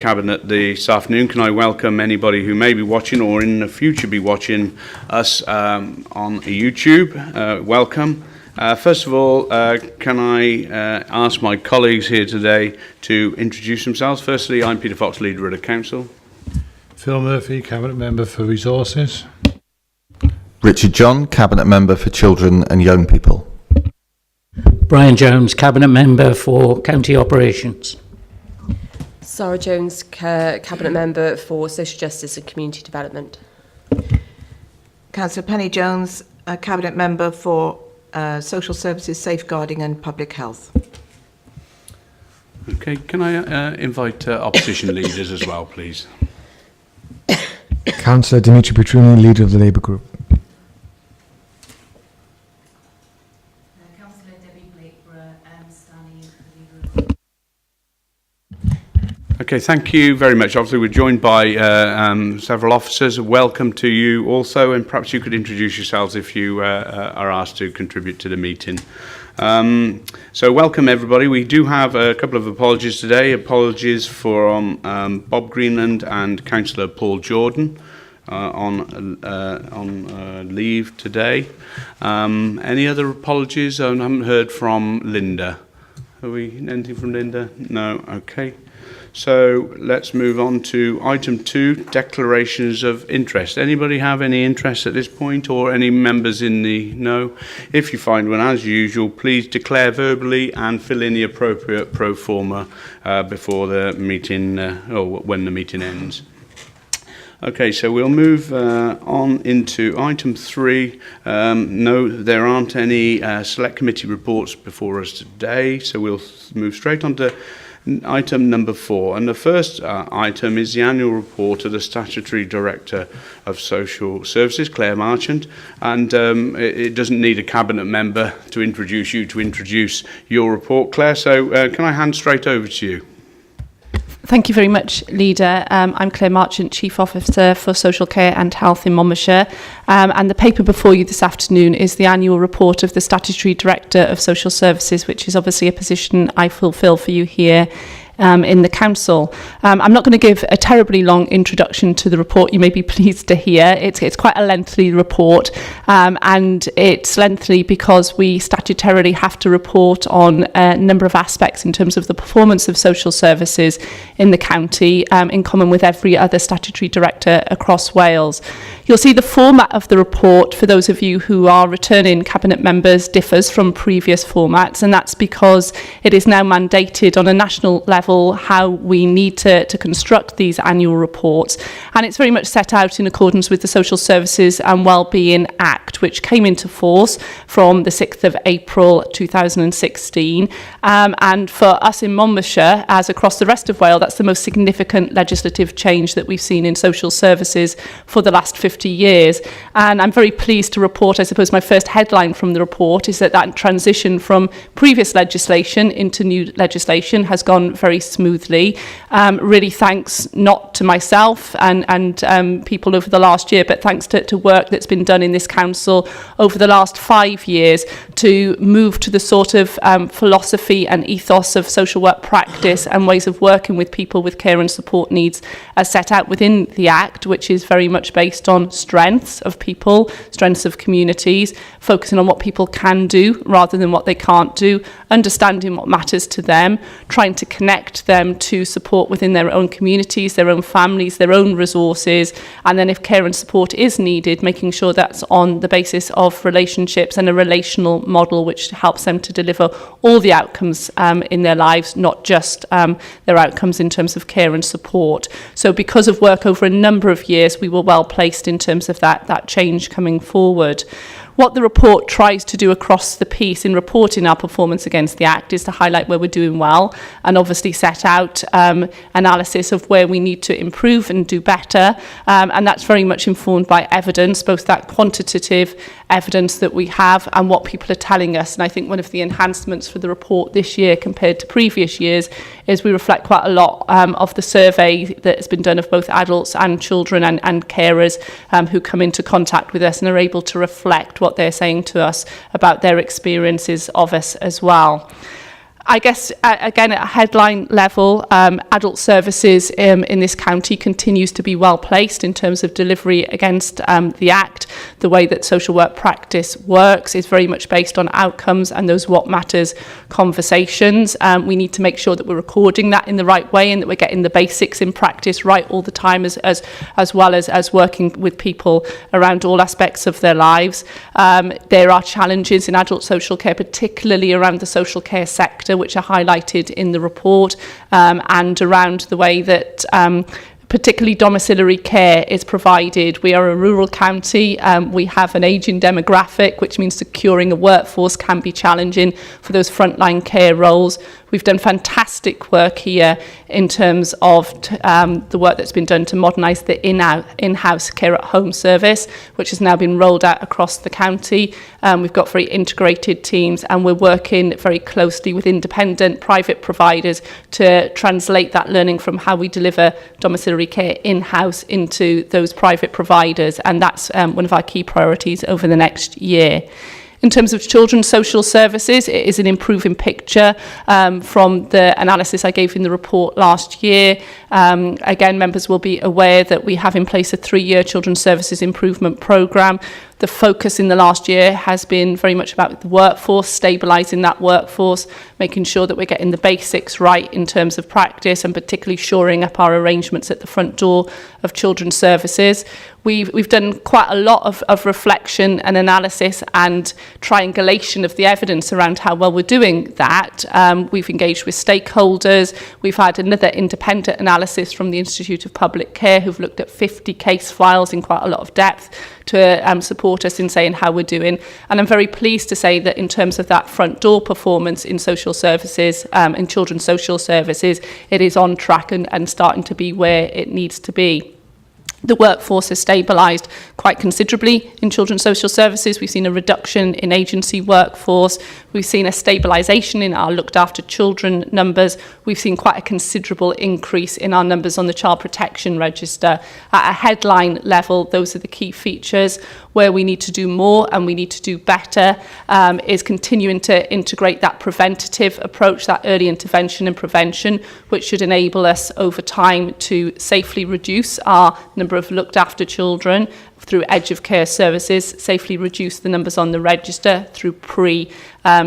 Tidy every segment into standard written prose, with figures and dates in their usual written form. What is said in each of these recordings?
Cabinet this afternoon. Can I welcome anybody who may be watching or in the future be watching us on YouTube? Welcome. First of all, can I ask my colleagues here today to introduce themselves? Firstly, I'm Peter Fox, Leader of the Council. Phil Murphy, Cabinet Member for Resources. Richard John, Cabinet Member for Children and Young People. Brian Jones, Cabinet Member for County Operations. Sarah Jones, Cabinet Member for Social Justice and Community Development. Councillor Penny Jones, Cabinet Member for Social Services, Safeguarding and Public Health. Okay, can I invite opposition leaders as well, please? Councillor Dimitri Petruni, Leader of the Labour Group. Councillor Debbie Blakeborough, standing in for the Leader. Okay, thank you very much. Obviously, we're joined by several officers. Welcome to you also, and perhaps you could introduce yourselves if you are asked to contribute to the meeting. So welcome everybody. We do have a couple of apologies today. Apologies from Bob Greenland and Councillor Paul Jordan on leave today. Any other apologies? I haven't heard from Linda. Have we anything from Linda? No. Okay. So let's move on to item 2, declarations of interest. Anybody have any interest at this point, or any members in the no? If you find one, as usual, please declare verbally and fill in the appropriate pro forma before the meeting, or when the meeting ends. Okay, so we'll move on into item 3. No, there aren't any select committee reports before us today, so we'll move straight on to item number 4, and the first item is the annual report of the Statutory Director of Social Services, Claire Marchant, and it doesn't need a Cabinet Member to introduce you to introduce your report, Claire, so can I hand straight over to you? Thank you very much, Leader. I'm Claire Marchant, Chief Officer for Social Care and Health in Monmouthshire, and the paper before you this afternoon is the annual report of the Statutory Director of Social Services, which is obviously a position I fulfil for you here in the council. I'm not going to give a terribly long introduction to the report. You may be pleased to hear it's quite a lengthy report, and it's lengthy because we statutorily have to report on a number of aspects in terms of the performance of social services in the county, in common with every other statutory director across Wales. You'll see the format of the report, for those of you who are returning Cabinet members, differs from previous formats, and that's because it is now mandated on a national level how we need to construct these annual reports, and it's very much set out in accordance with the Social Services and Wellbeing Act, which came into force from the 6th of April 2016, and for us in Monmouthshire, as across the rest of Wales, that's the most significant legislative change that we've seen in social services for the last 50 years. And I'm very pleased to report, I suppose my first headline from the report is that transition from previous legislation into new legislation has gone very smoothly. Really thanks not to myself and people over the last year, but thanks to work that's been done in this council over the last 5 years to move to the sort of philosophy and ethos of social work practice and ways of working with people with care and support needs as set out within the Act, which is very much based on strengths of people, strengths of communities, focusing on what people can do rather than what they can't do, understanding what matters to them, trying to connect them to support within their own communities, their own families, their own resources, and then if care and support is needed, making sure that's on the basis of relationships and a relational model which helps them to deliver all the outcomes in their lives, not just their outcomes in terms of care and support. So because of work over a number of years, we were well placed in terms of that change coming forward. What the report tries to do across the piece in reporting our performance against the Act is to highlight where we're doing well and obviously set out analysis of where we need to improve and do better. And that's very much informed by evidence, both that quantitative evidence that we have and what people are telling us. And I think one of the enhancements for the report this year compared to previous years is we reflect quite a lot of the survey that has been done of both adults and children and carers who come into contact with us and are able to reflect what they're saying to us about their experiences of us as well. I guess, again, at a headline level, adult services in this county continues to be well placed in terms of delivery against the Act. The way that social work practice works is very much based on outcomes and those what matters conversations. We need to make sure that we're recording that in the right way and that we're getting the basics in practice right all the time, as well as working with people around all aspects of their lives. There are challenges in adult social care, particularly around the social care sector, which are highlighted in the report, and around the way that particularly domiciliary care is provided. We are a rural county. We have an ageing demographic, which means securing a workforce can be challenging for those frontline care roles. We've done fantastic work here in terms of the work that's been done to modernise the in-house care at home service, which has now been rolled out across the county. We've got very integrated teams, and we're working very closely with independent private providers to translate that learning from how we deliver domiciliary care in-house into those private providers, and that's one of our key priorities over the next year. In terms of children's social services, it is an improving picture from the analysis I gave in the report last year. Again, members will be aware that we have in place a 3-year children's services improvement programme. The focus in the last year has been very much about the workforce, stabilising that workforce, making sure that we're getting the basics right in terms of practice, and particularly shoring up our arrangements at the front door of children's services. We've done quite a lot of reflection and analysis and triangulation of the evidence around how well we're doing that. We've engaged with stakeholders. We've had another independent analysis from the Institute of Public Care, who've looked at 50 case files in quite a lot of depth to support us in saying how we're doing. And I'm very pleased to say that in terms of that front door performance in social services, in children's social services, it is on track and starting to be where it needs to be. The workforce has stabilised quite considerably in children's social services. We've seen a reduction in agency workforce. We've seen a stabilisation in our looked after children numbers. We've seen quite a considerable increase in our numbers on the Child Protection Register. At a headline level, those are the key features. Where we need to do more and we need to do better is continuing to integrate that preventative approach, that early intervention and prevention, which should enable us over time to safely reduce our number of looked after children through edge of care services, safely reduce the numbers on the register through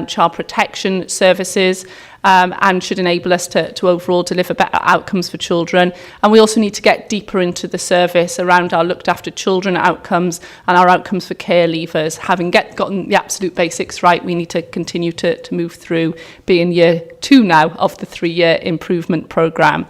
child protection services, and should enable us to overall deliver better outcomes for children. And we also need to get deeper into the service around our looked after children outcomes and our outcomes for care leavers. Having gotten the absolute basics right, we need to continue to move through being year 2 now of the 3-year improvement programme.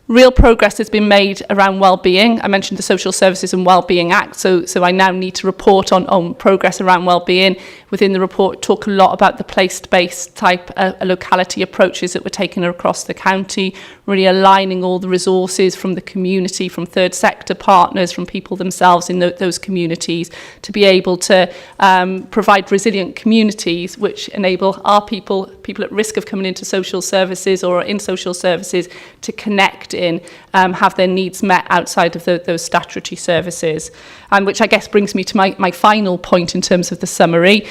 Real progress has been made around wellbeing. I mentioned the Social Services and Wellbeing Act, so I now need to report on progress around wellbeing. Within the report, talk a lot about the place-based type locality approaches that we're taking across the county, really aligning all the resources from the community, from third sector partners, from people themselves in those communities, to be able to provide resilient communities which enable our people at risk of coming into social services or in social services to connect in, have their needs met outside of those statutory services. And which I guess brings me to my final point in terms of the summary.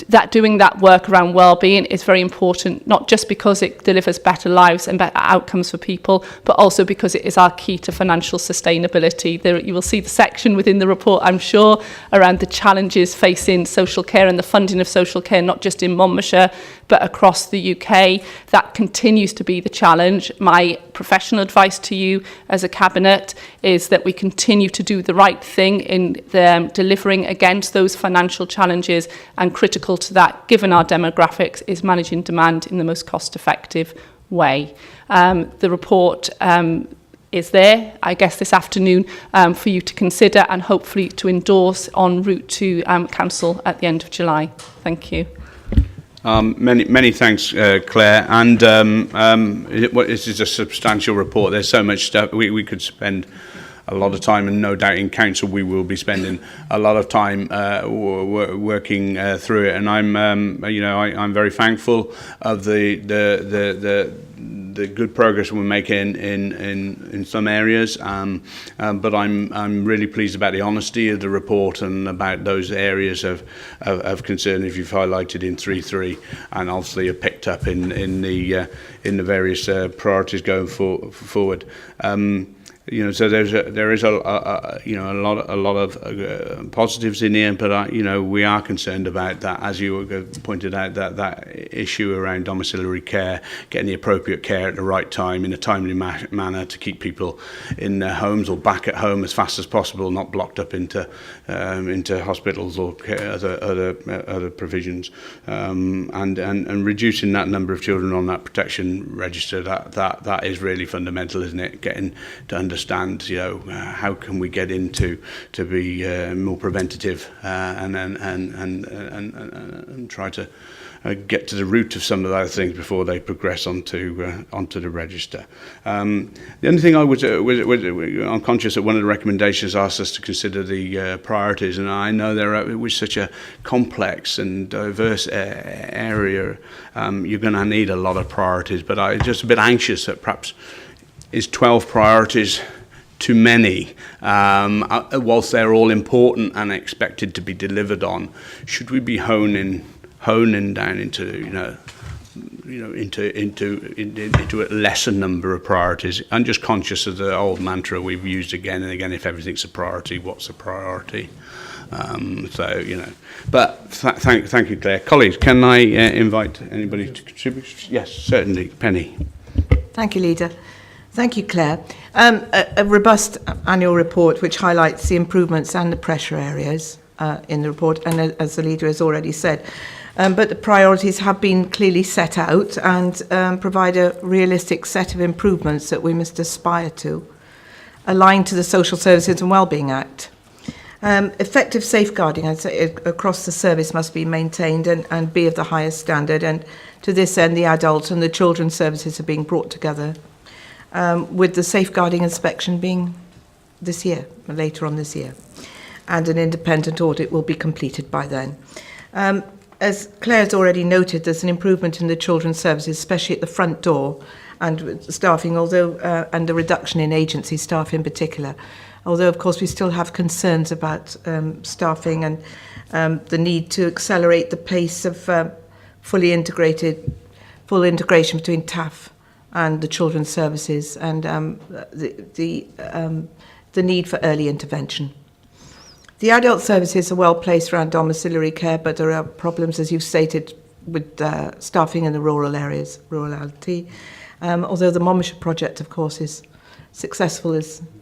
That doing that work around wellbeing is very important, not just because it delivers better lives and better outcomes for people, but also because it is our key to financial sustainability. You will see the section within the report, I'm sure, around the challenges facing social care and the funding of social care, not just in Monmouthshire, but across the UK. That continues to be the challenge. My professional advice to you as a Cabinet is that we continue to do the right thing in delivering against those financial challenges, and critical to that, given our demographics, is managing demand in the most cost-effective way. The report is there, I guess, this afternoon for you to consider and hopefully to endorse en route to Council at the end of July. Thank you. Many thanks, Claire. And this is a substantial report. There's so much stuff. We could spend a lot of time, and no doubt in Council we will be spending a lot of time working through it. And I'm very thankful of the the good progress we're making in some areas, but I'm really pleased about the honesty of the report and about those areas of concern if you've highlighted in 3.3, and obviously are picked up in the various priorities going forward. So there is a lot of positives in here, but we are concerned about that, as you pointed out, that issue around domiciliary care, getting the appropriate care at the right time in a timely manner to keep people in their homes or back at home as fast as possible, not blocked up into hospitals or other provisions, and reducing that number of children on that protection register. That is really fundamental, isn't it? Getting to understand, how can we get into to be more preventative and try to get to the root of some of those things before they progress onto the register. The only thing I'm conscious that one of the recommendations asked us to consider the priorities, and I know it was such a complex and diverse area. You're going to need a lot of priorities, but I'm just a bit anxious that perhaps is 12 priorities too many, whilst they're all important and expected to be delivered on. Should we be honing down into a lesser number of priorities? I'm just conscious of the old mantra we've used again and again: if everything's a priority, what's a priority? But thank you, Claire. Colleagues, can I invite anybody to contribute? Yes, certainly. Penny. Thank you, Leader. Thank you, Claire. A robust annual report which highlights the improvements and the pressure areas in the report, and as the Leader has already said. But the priorities have been clearly set out and provide a realistic set of improvements that we must aspire to, aligned to the Social Services and Wellbeing Act. Effective safeguarding across the service must be maintained and be of the highest standard, and to this end the adult and the children's services are being brought together, with the safeguarding inspection being this year, later on this year, and an independent audit will be completed by then. As Claire has already noted, there's an improvement in the children's services, especially at the front door and with staffing, and the reduction in agency staff in particular. Although, of course, we still have concerns about staffing and the need to accelerate the pace of full integration between TAF and the children's services, and the need for early intervention. The adult services are well placed around domiciliary care, but there are problems, as you've stated, with staffing in the rural areas, rurality. Although the Monmouthshire project, of course, is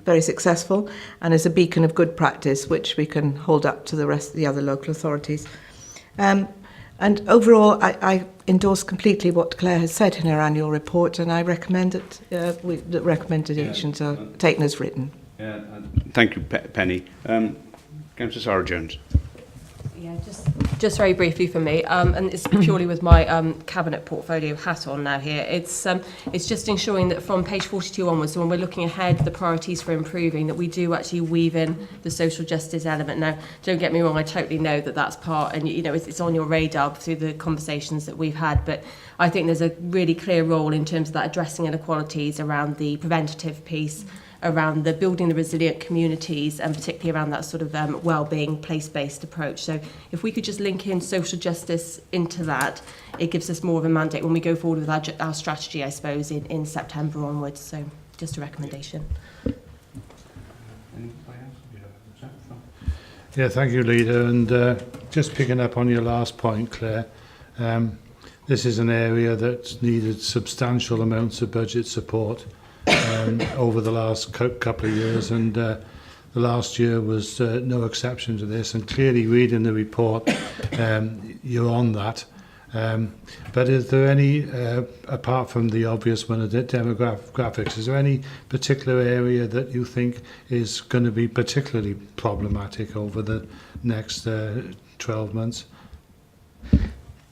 very successful, and is a beacon of good practice, which we can hold up to the rest of the other local authorities. And overall, I endorse completely what Claire has said in her annual report, and I recommend that the recommendations are taken as written. Yeah, thank you, Penny. Councillor Sarah Jones. Yeah, just very briefly for me, and it's purely with my cabinet portfolio hat on now here. It's just ensuring that from page 42 onwards, so when we're looking ahead, the priorities for improving, that we do actually weave in the social justice element. Now, don't get me wrong, I totally know that that's part, and it's on your radar through the conversations that we've had, but I think there's a really clear role in terms of that addressing inequalities around the preventative piece, around the building the resilient communities, and particularly around that sort of well-being, place-based approach. So if we could just link in social justice into that, it gives us more of a mandate when we go forward with our strategy, I suppose, in September onwards. So just a recommendation. Yeah, thank you, Leader. And just picking up on your last point, Claire, this is an area that's needed substantial amounts of budget support over the last couple of years, and the last year was no exception to this, and clearly reading the report you're on that, but is there any apart from the obvious one of the demographics, is there any particular area that you think is going to be particularly problematic over the next 12 months?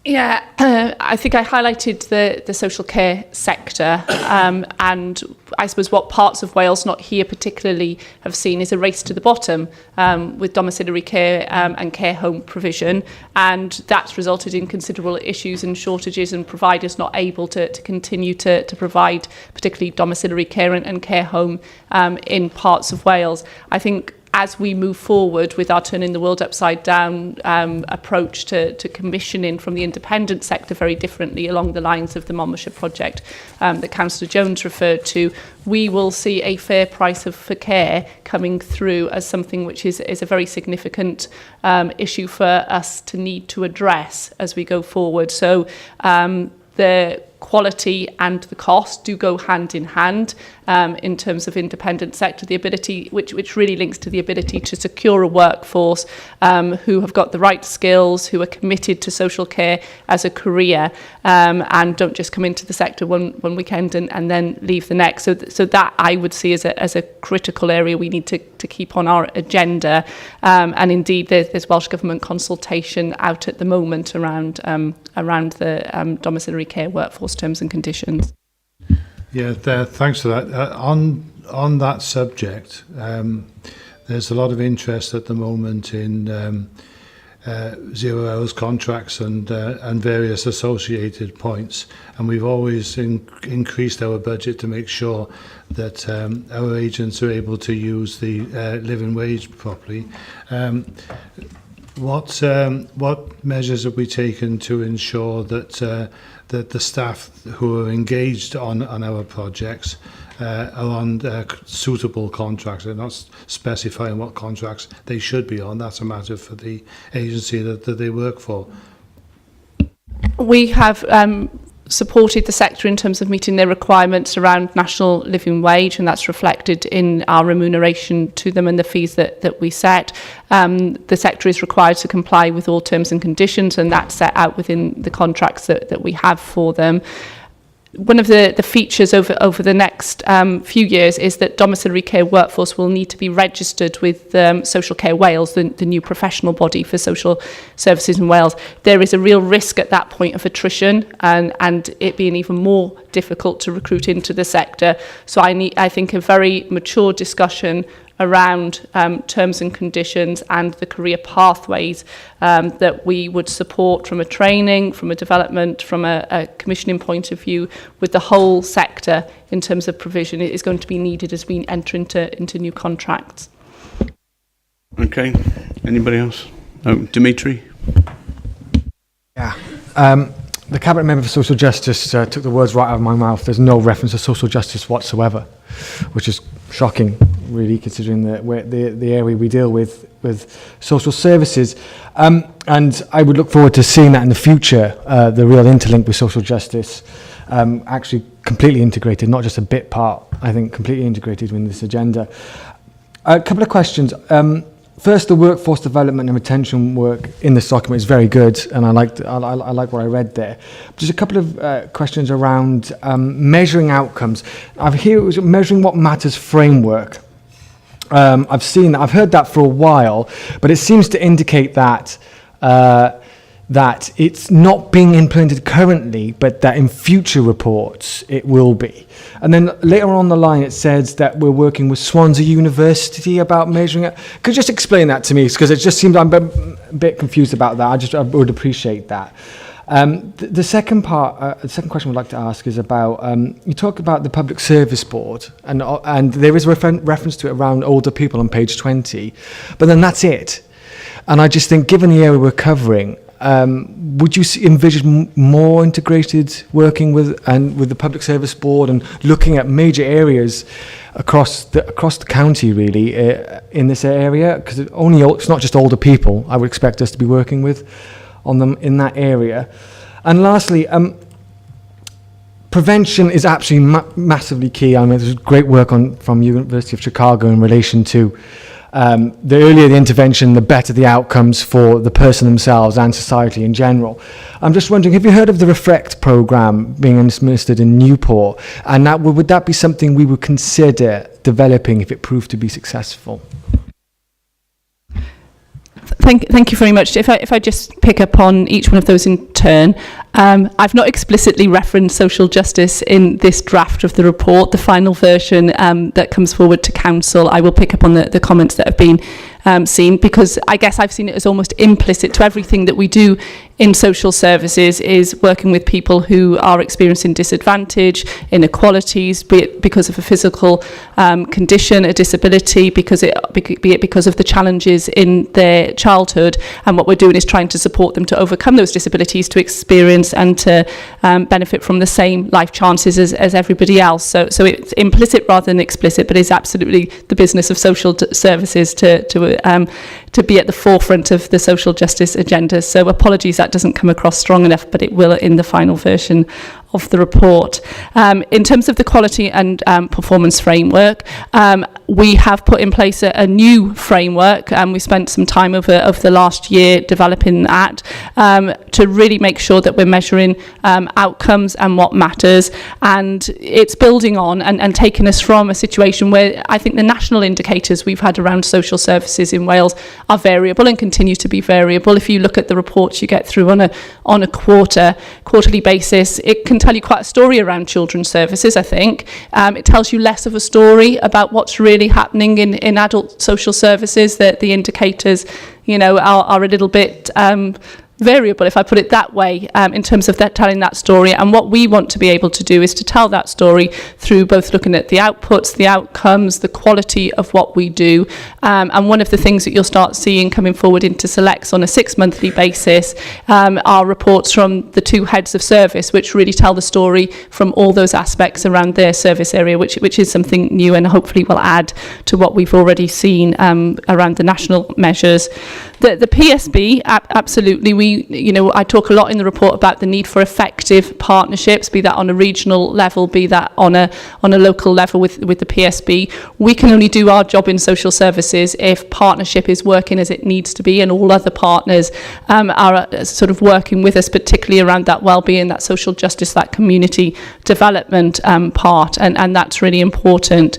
Yeah, I think I highlighted the social care sector, and I suppose what parts of Wales, not here particularly, have seen is a race to the bottom with domiciliary care and care home provision, and that's resulted in considerable issues and shortages and providers not able to continue to provide particularly domiciliary care and care home in parts of Wales. I think as we move forward with our Turning the World Upside Down approach to commissioning from the independent sector very differently along the lines of the Monmouthshire project that Councillor Jones referred to, we will see a fair price for care coming through as something which is a very significant issue for us to need to address as we go forward. So the quality and the cost do go hand in hand in terms of independent sector, the ability, which really links to the ability to secure a workforce who have got the right skills, who are committed to social care as a career, and don't just come into the sector one weekend and then leave the next. So that I would see as a critical area we need to keep on our agenda. And indeed, there's Welsh Government consultation out at the moment around the domiciliary care workforce terms and conditions. Yeah, thanks for that. On that subject, there's a lot of interest at the moment in 0 hours contracts and various associated points, and we've always increased our budget to make sure that our agents are able to use the living wage properly. What measures have we taken to ensure that that the staff who are engaged on our projects are on suitable contracts? They're not specifying what contracts they should be on. That's a matter for the agency that they work for. We have supported the sector in terms of meeting their requirements around national living wage, and that's reflected in our remuneration to them and the fees that we set. The sector is required to comply with all terms and conditions, and that's set out within the contracts that we have for them. One of the features over the next few years is that domiciliary care workforce will need to be registered with Social Care Wales, the new professional body for social services in Wales. There is a real risk at that point of attrition and it being even more difficult to recruit into the sector. So I think a very mature discussion around terms and conditions and the career pathways that we would support from a training, from a development, from a commissioning point of view with the whole sector in terms of provision is going to be needed as we enter into new contracts. Okay. Anybody else? Oh, Dimitri? Yeah. The Cabinet Member for Social Justice took the words right out of my mouth. There's no reference to social justice whatsoever, which is shocking, really, considering the area we deal with social services. And I would look forward to seeing that in the future, the real interlink with social justice, actually completely integrated, not just a bit part, I think completely integrated in this agenda. A couple of questions. First, the workforce development and retention work in this document is very good, and I like what I read there. Just a couple of questions around measuring outcomes. I've heard it was measuring what matters framework. I've heard that for a while, but it seems to indicate that that it's not being implemented currently, but that in future reports it will be. And then later on the line it says that we're working with Swansea University about measuring it. Could you just explain that to me? Because it just seems I'm a bit confused about that. I would appreciate that. The second question I'd like to ask is about, you talk about the Public Service Board, and there is reference to it around older people on page 20, but then that's it. And I just think, given the area we're covering, would you envision more integrated working with the Public Service Board and looking at major areas across the county, really, in this area? Because it's not just older people I would expect us to be working with on them in that area. And lastly, prevention is absolutely massively key. I mean, there's great work from University of Chicago in relation to the earlier the intervention, the better the outcomes for the person themselves and society in general. I'm just wondering, have you heard of the Reflect programme being administered in Newport? And would that be something we would consider developing if it proved to be successful? Thank you very much. If I just pick up on each one of those in return. I've not explicitly referenced social justice in this draft of the report. The final version that comes forward to council, I will pick up on the comments that have been seen, because I guess I've seen it as almost implicit to everything that we do in social services is working with people who are experiencing disadvantage, inequalities, be it because of a physical condition, a disability, be it because of the challenges in their childhood. And what we're doing is trying to support them to overcome those disabilities, to experience and to benefit from the same life chances as everybody else. So it's implicit rather than explicit, but it's absolutely the business of social services to be at the forefront of the social justice agenda. So apologies that doesn't come across strong enough, but it will in the final version of the report. In terms of the quality and performance framework, we have put in place a new framework, and we spent some time over the last year developing that to really make sure that we're measuring outcomes and what matters. And it's building on and taking us from a situation where I think the national indicators we've had around social services in Wales are variable and continue to be variable. If you look at the reports you get through on a quarterly basis, it can tell you quite a story around children's services, I think. It tells you less of a story about what's really happening in adult social services, that the indicators, are a little bit variable, if I put it that way, in terms of telling that story. And what we want to be able to do is to tell that story through both looking at the outputs, the outcomes, the quality of what we do. And one of the things that you'll start seeing coming forward into Selects on a 6-monthly basis are reports from the 2 heads of service, which really tell the story from all those aspects around their service area, which is something new and hopefully will add to what we've already seen around the national measures. The PSB, absolutely, I talk a lot in the report about the need for effective partnerships, be that on a regional level, be that on a local level with the PSB. We can only do our job in social services if partnership is working as it needs to be, and all other partners are sort of working with us, particularly around that wellbeing, that social justice, that community development part, and that's really important.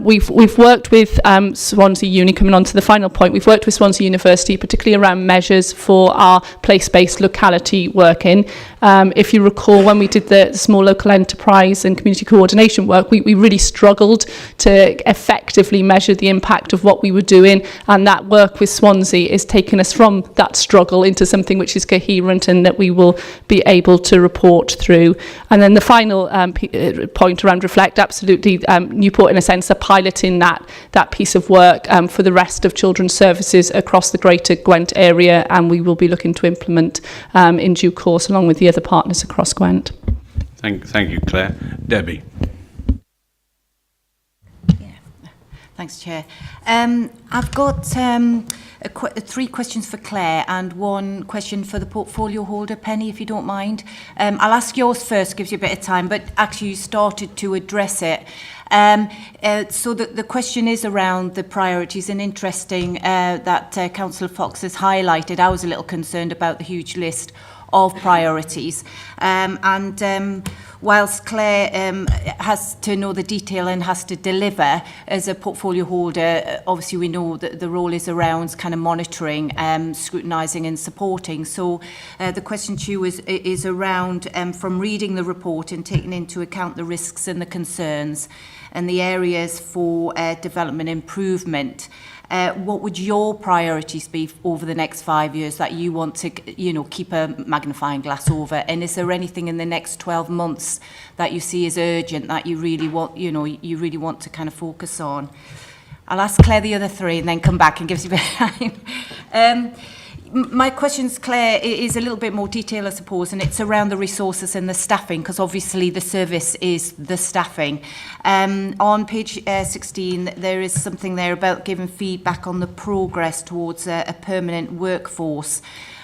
We've worked with Swansea Uni, coming on to the final point, we've worked with Swansea University, particularly around measures for our place-based locality working. If you recall, when we did the small local enterprise and community coordination work, we really struggled to effectively measure the impact of what we were doing, and that work with Swansea is taking us from that struggle into something which is coherent and that we will be able to report through. And then the final point around Reflect, absolutely, Newport in a sense are piloting that piece of work for the rest of children's services across the greater Gwent area, and we will be looking to implement in due course along with the other partners across Gwent. Thank you, Claire. Debbie. Thanks, Chair. I've got 3 questions for Claire and 1 question for the portfolio holder, Penny, if you don't mind. I'll ask yours first, gives you a bit of time, but actually you started to address it. So the question is around the priorities, and interesting that Councillor Fox has highlighted. I was a little concerned about the huge list of priorities. Whilst Claire has to know the detail and has to deliver as a portfolio holder, obviously we know that the role is around kind of monitoring, scrutinising and supporting. So the question to you is around, from reading the report and taking into account the risks and the concerns and the areas for development improvement, what would your priorities be over the next 5 years that you want to, keep a magnifying glass over? And is there anything in the next 12 months that you see as urgent that you really want, you really want to kind of focus on? I'll ask Claire the other 3 and then come back and give you a bit of time. My questions, Claire, is a little bit more detail, I suppose, and it's around the resources and the staffing, because obviously the service is the staffing. On page 16, there is something there about giving feedback on the progress towards a permanent workforce.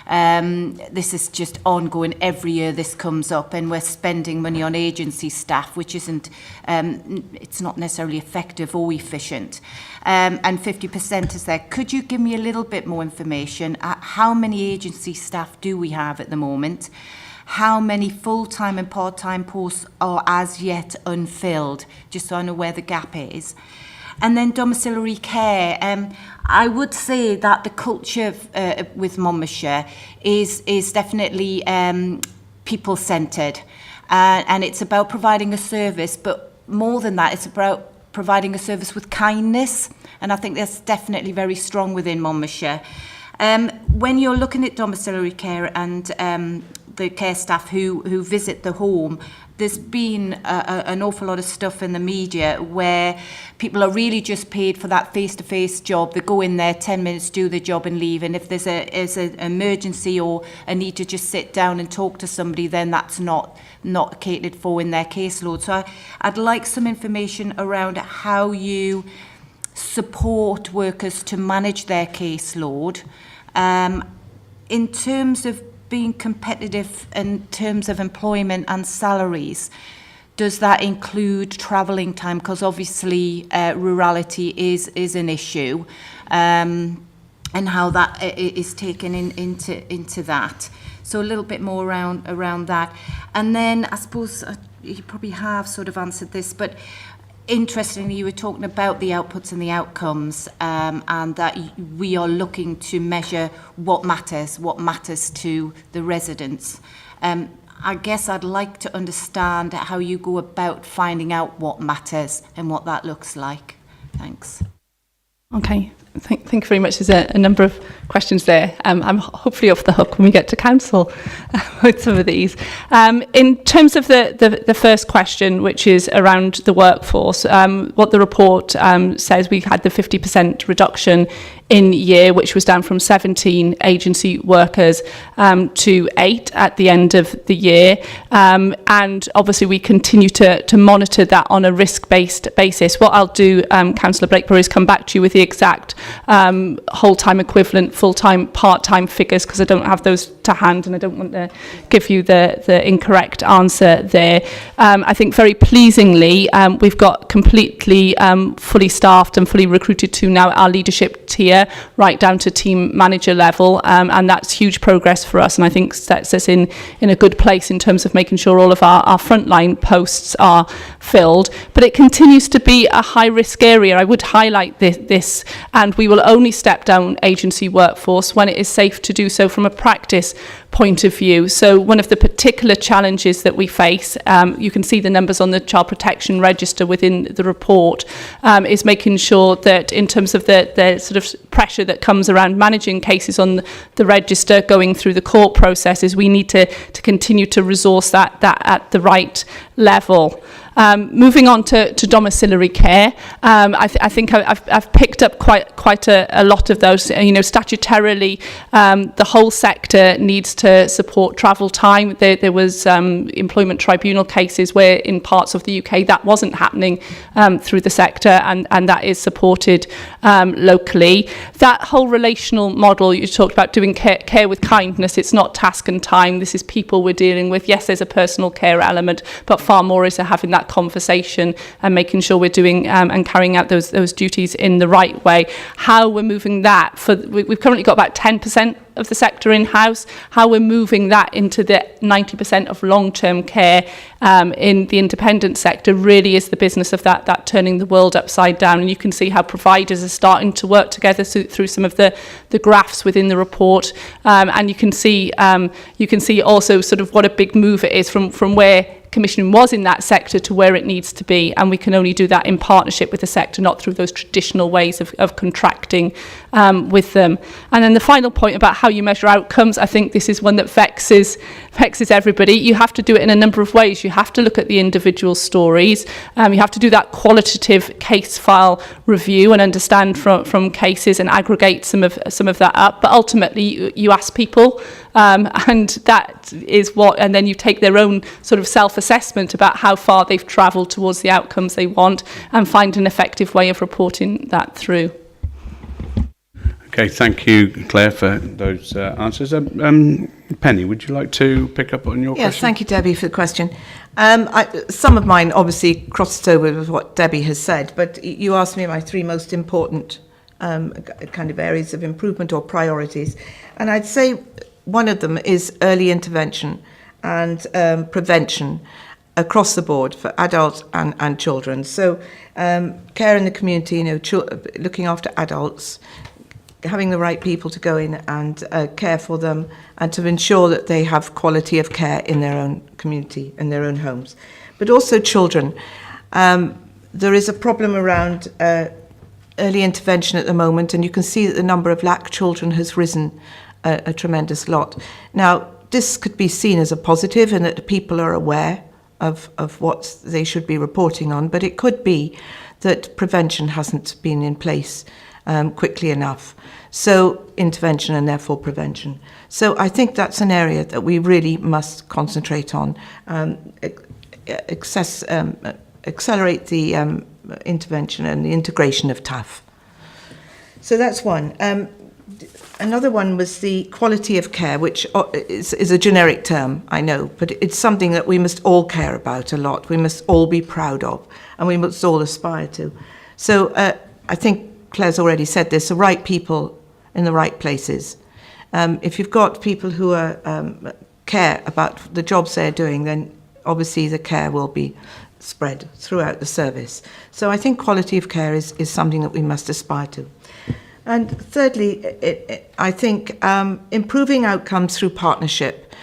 This is just ongoing. Every year this comes up, and we're spending money on agency staff, which isn't, it's not necessarily effective or efficient. And 50% is there. Could you give me a little bit more information? How many agency staff do we have at the moment? How many full-time and part-time posts are as yet unfilled, just so I know where the gap is? And then domiciliary care. I would say that the culture with Monmouthshire is definitely people-centred. And it's about providing a service, but more than that, it's about providing a service with kindness. And I think that's definitely very strong within Monmouthshire. When you're looking at domiciliary care and the care staff who visit the home, there's been an awful lot of stuff in the media where people are really just paid for that face-to-face job. They go in there, 10 minutes, do the job and leave. And if there's an emergency or a need to just sit down and talk to somebody, then that's not catered for in their caseload. So I'd like some information around how you support workers to manage their caseload. In terms of being competitive in terms of employment and salaries, does that include travelling time? Because obviously rurality is an issue, and how that is taken into that. So a little bit more around that. And then I suppose you probably have sort of answered this, but interestingly, you were talking about the outputs and the outcomes, and that we are looking to measure what matters to the residents. I guess I'd like to understand how you go about finding out what matters and what that looks like. Thanks. Okay, thank you very much. There's a number of questions there. I'm hopefully off the hook when we get to council with some of these. In terms of the first question, which is around the workforce, what the report says, we had the 50% reduction in year, which was down from 17 agency workers to 8 at the end of the year. And obviously we continue to monitor that on a risk-based basis. What I'll do, Councillor Blakeborough, is come back to you with the exact whole-time equivalent, full-time, part-time figures, because I don't have those to hand and I don't want to give you the incorrect answer there. I think very pleasingly, we've got completely fully staffed and fully recruited to now our leadership tier, right down to team manager level, and that's huge progress for us, and I think sets us in a good place in terms of making sure all of our frontline posts are filled. But it continues to be a high risk area. I would highlight this, and we will only step down agency workforce when it is safe to do so from a practice point of view. So one of the particular challenges that we face, you can see the numbers on the Child Protection Register within the report, is making sure that in terms of the sort of pressure that comes around managing cases on the register, going through the court processes, we need to continue to resource that at the right level. Moving on to domiciliary care, I think I've picked up quite a lot of those. You know, statutorily, the whole sector needs to support travel time. There was employment tribunal cases where in parts of the UK that wasn't happening through the sector, and that is supported locally. That whole relational model you talked about, doing care with kindness, it's not task and time. This is people we're dealing with. Yes, there's a personal care element, but far more is having that conversation and making sure we're doing and carrying out those duties in the right way. How we're moving that, we've currently got about 10% of the sector in-house, how we're moving that into the 90% of long-term care in the independent sector really is the business of that turning the world upside down. And you can see how providers are starting to work together through some of the graphs within the report, and you can see also sort of what a big move it is from where commissioning was in that sector to where it needs to be, and we can only do that in partnership with the sector, not through those traditional ways of contracting with them. And then the final point about how you measure outcomes, I think this is one that vexes everybody. You have to do it in a number of ways. You have to look at the individual stories, you have to do that qualitative case file review and understand from cases and aggregate some of that up, but ultimately you ask people, and that is what, and then you take their own sort of self-assessment about how far they've travelled towards the outcomes they want and find an effective way of reporting that through. Okay, thank you, Claire, for those answers. Penny, would you like to pick up on your question? Yes, thank you, Debbie, for the question. Some of mine obviously crossed over with what Debbie has said, but you asked me my 3 most important kind of areas of improvement or priorities. And I'd say one of them is early intervention and prevention. across the board for adults and children. So care in the community, you know, looking after adults, having the right people to go in and care for them and to ensure that they have quality of care in their own community, in their own homes. But also children. There is a problem around early intervention at the moment, and you can see that the number of LAC children has risen a tremendous lot. Now, this could be seen as a positive in that the people are aware of what they should be reporting on, but it could be that prevention hasn't been in place quickly enough. So intervention and therefore prevention. So I think that's an area that we really must concentrate on, accelerate the intervention and the integration of TAF. So that's one. Another one was the quality of care, which is a generic term, I know, but it's something that we must all care about a lot. We must all be proud of, and we must all aspire to. So I think Claire's already said this, the right people in the right places. If you've got people who are, care about the jobs they're doing, then obviously the care will be spread throughout the service. So I think quality of care is something that we must aspire to. And thirdly, I think improving outcomes through partnership.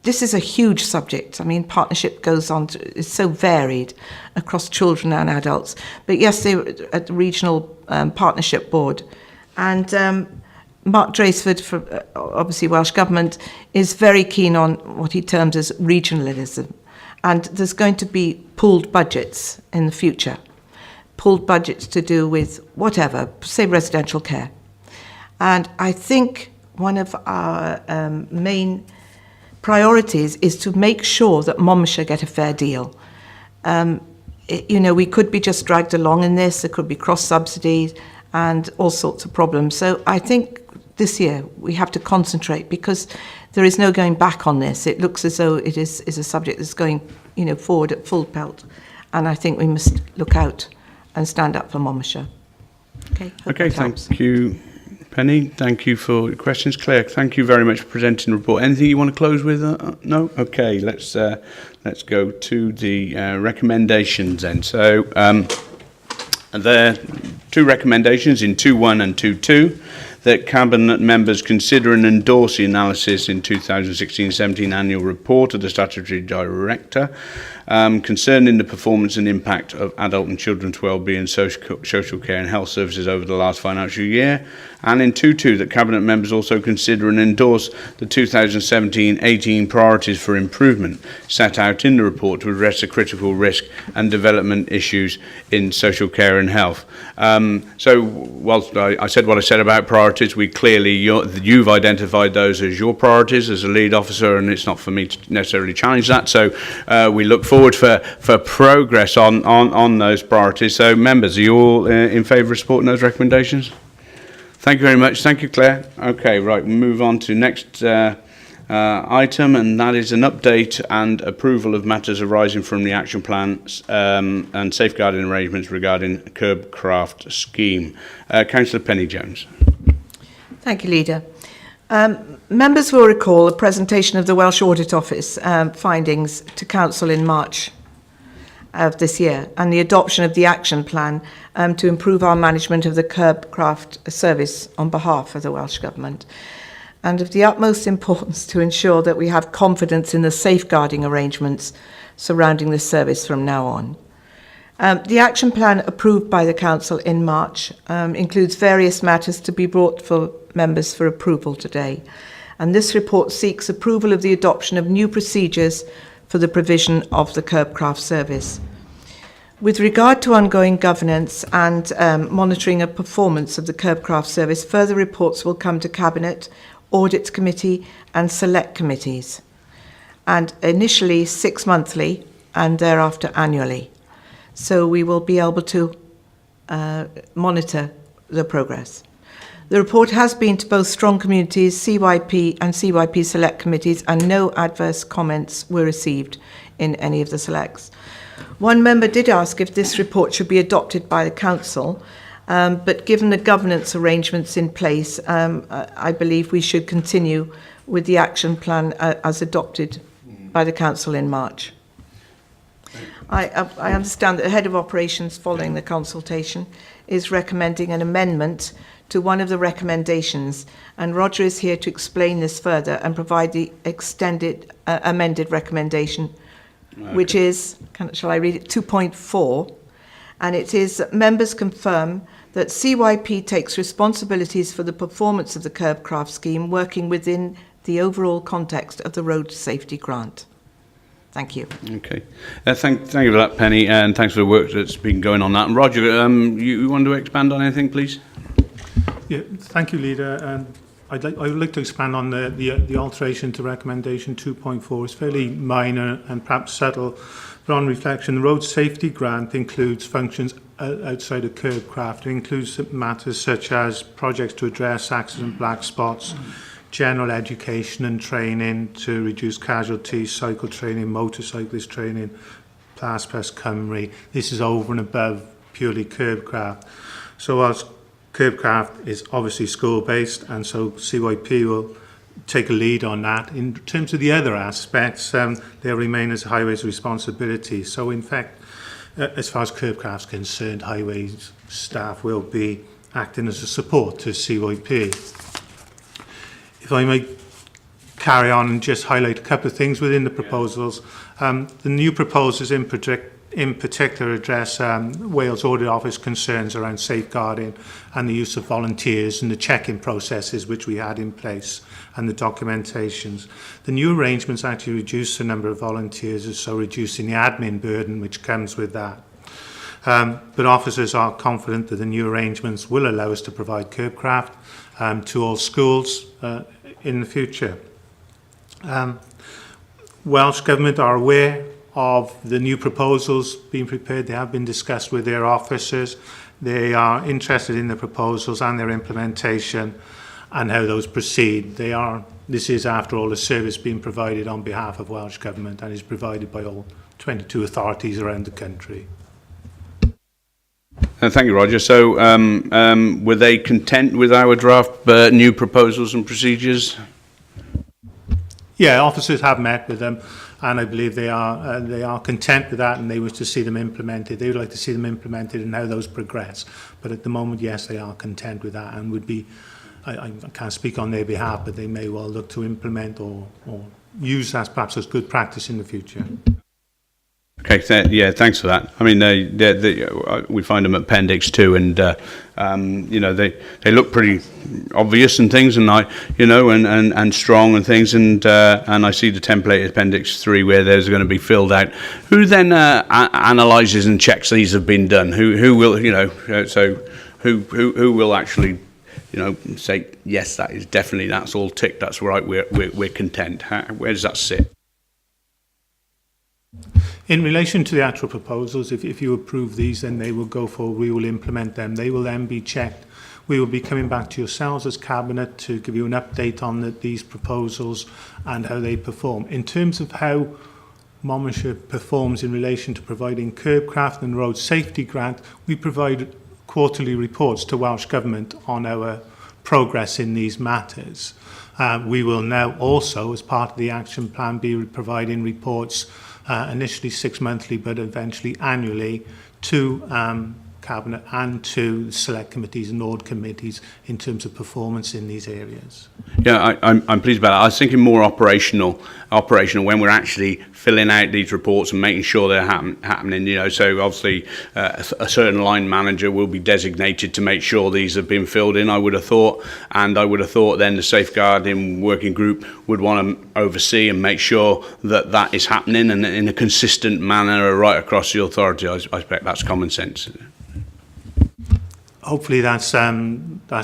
This is a huge subject. I mean, partnership goes on, it's so varied across children and adults. But yes, they were at the Regional Partnership Board. And Mark Draceford, for obviously Welsh Government, is very keen on what he terms as regionalism. And there's going to be pooled budgets in the future. Pooled budgets to do with whatever, say residential care. And I think one of our main priorities is to make sure that Monmouthshire get a fair deal. You know, we could be just dragged along in this, there could be cross-subsidies and all sorts of problems. So I think this year we have to concentrate because there is no going back on this. It looks as though it is a subject that's going, you know, forward at full pelt. And I think we must look out and stand up for Monmouthshire. Okay, thank you, Penny. Thank you for your questions. Claire, thank you very much for presenting the report. Anything you want to close with? No? Okay, let's go to the recommendations then. So there are two recommendations in 2.1 and 2.2 that Cabinet members consider and endorse the analysis in 2016-17 annual report of the Statutory Director concerning the performance and impact of adult and children's wellbeing, social care and health services over the last financial year, and in 2.2 that Cabinet members also consider and endorse the 2017-18 priorities for improvement set out in the report to address the critical risk and development issues in social care and health. So whilst I said what I said about priorities, we clearly, you've identified those as your priorities as a lead officer, and it's not for me to necessarily challenge that. So we look forward for progress on those priorities. So members, are you all in favour of supporting those recommendations? Thank you very much. Thank you, Claire. Okay, right, we'll move on to next item, and that is an update and approval of matters arising from the action plan and safeguarding arrangements regarding Curbcraft scheme. Councillor Penny Jones. Thank you, Leader. Members will recall the presentation of the Welsh Audit Office findings to Council in March of this year, and the adoption of the action plan to improve our management of the Curbcraft service on behalf of the Welsh Government, and of the utmost importance to ensure that we have confidence in the safeguarding arrangements surrounding this service from now on. The action plan approved by the Council in March includes various matters to be brought for members for approval today, and this report seeks approval of the adoption of new procedures for the provision of the Curbcraft service. With regard to ongoing governance and monitoring of performance of the Curbcraft service, further reports will come to Cabinet, Audit Committee and Select Committees, and initially 6 monthly and thereafter annually. So we will be able to monitor the progress. The report has been to both Strong Communities, CYP and CYP Select Committees, and no adverse comments were received in any of the selects. One member did ask if this report should be adopted by the Council, but given the governance arrangements in place, I believe we should continue with the action plan as adopted by the Council in March. I understand that the Head of Operations, following the consultation, is recommending an amendment to one of the recommendations, and Roger is here to explain this further and provide the extended amended recommendation, which is, shall I read it, 2.4, and it is that members confirm that CYP takes responsibilities for the performance of the Curbcraft scheme, working within the overall context of the road safety grant. Thank you. Okay. Thank you for that, Penny, and thanks for the work that's been going on that. And Roger, you want to expand on anything, please? Yeah, thank you, Leader. And I would like to expand on the alteration to recommendation 2.4. It's fairly minor and perhaps subtle, but on reflection, the road safety grant includes functions outside of Curbcraft. It includes matters such as projects to address accident black spots, general education and training to reduce casualties, cycle training, motorcyclist training, Pass Plus Cymru. This is over and above purely Curbcraft. So whilst Curbcraft is obviously school-based, and so CYP will take a lead on that. In terms of the other aspects, they remain as Highways' responsibility. So in fact, as far as Curbcraft's concerned, Highways staff will be acting as a support to CYP. If I may carry on and just highlight a couple of things within the proposals. The new proposals in particular address Wales Audit Office concerns around safeguarding and the use of volunteers and the check-in processes which we had in place and the documentations. The new arrangements actually reduce the number of volunteers, so reducing the admin burden which comes with that. But officers are confident that the new arrangements will allow us to provide Curbcraft to all schools in the future. Welsh Government are aware of the new proposals being prepared. They have been discussed with their officers. They are interested in the proposals and their implementation and how those proceed. This is, after all, a service being provided on behalf of Welsh Government and is provided by all 22 authorities around the country. Thank you, Roger. So were they content with our draft new proposals and procedures? Yeah, officers have met with them, and I believe they are content with that, and they wish to see them implemented. They would like to see them implemented and how those progress. But at the moment, yes, they are content with that, and would be. I can't speak on their behalf, but they may well look to implement or use that perhaps as good practice in the future. Okay, yeah, thanks for that. I mean, we find them at Appendix 2, and you know, they look pretty obvious and things, and and strong and things, and I see the template at Appendix 3 where there's going to be filled out. Who then analyses and checks these have been done? Who will, so who will actually, say yes, that is definitely, that's all ticked, that's right, we're content. Where does that sit? In relation to the actual proposals, if you approve these, then they will go forward. We will implement them. They will then be checked. We will be coming back to yourselves as Cabinet to give you an update on these proposals and how they perform. In terms of how Monmouthshire performs in relation to providing Curbcraft and road safety grant, we provide quarterly reports to Welsh Government on our progress in these matters. We will now also, as part of the action plan, be providing reports initially 6 monthly, but eventually annually, to Cabinet and to select committees and audit committees in terms of performance in these areas. Yeah, I'm pleased about that. I was thinking more operational when we're actually filling out these reports and making sure they're happening. So obviously a certain line manager will be designated to make sure these have been filled in, I would have thought, and I would have thought then the safeguarding working group would want to oversee and make sure that that is happening and in a consistent manner right across the authority. I expect that's common sense. Hopefully that's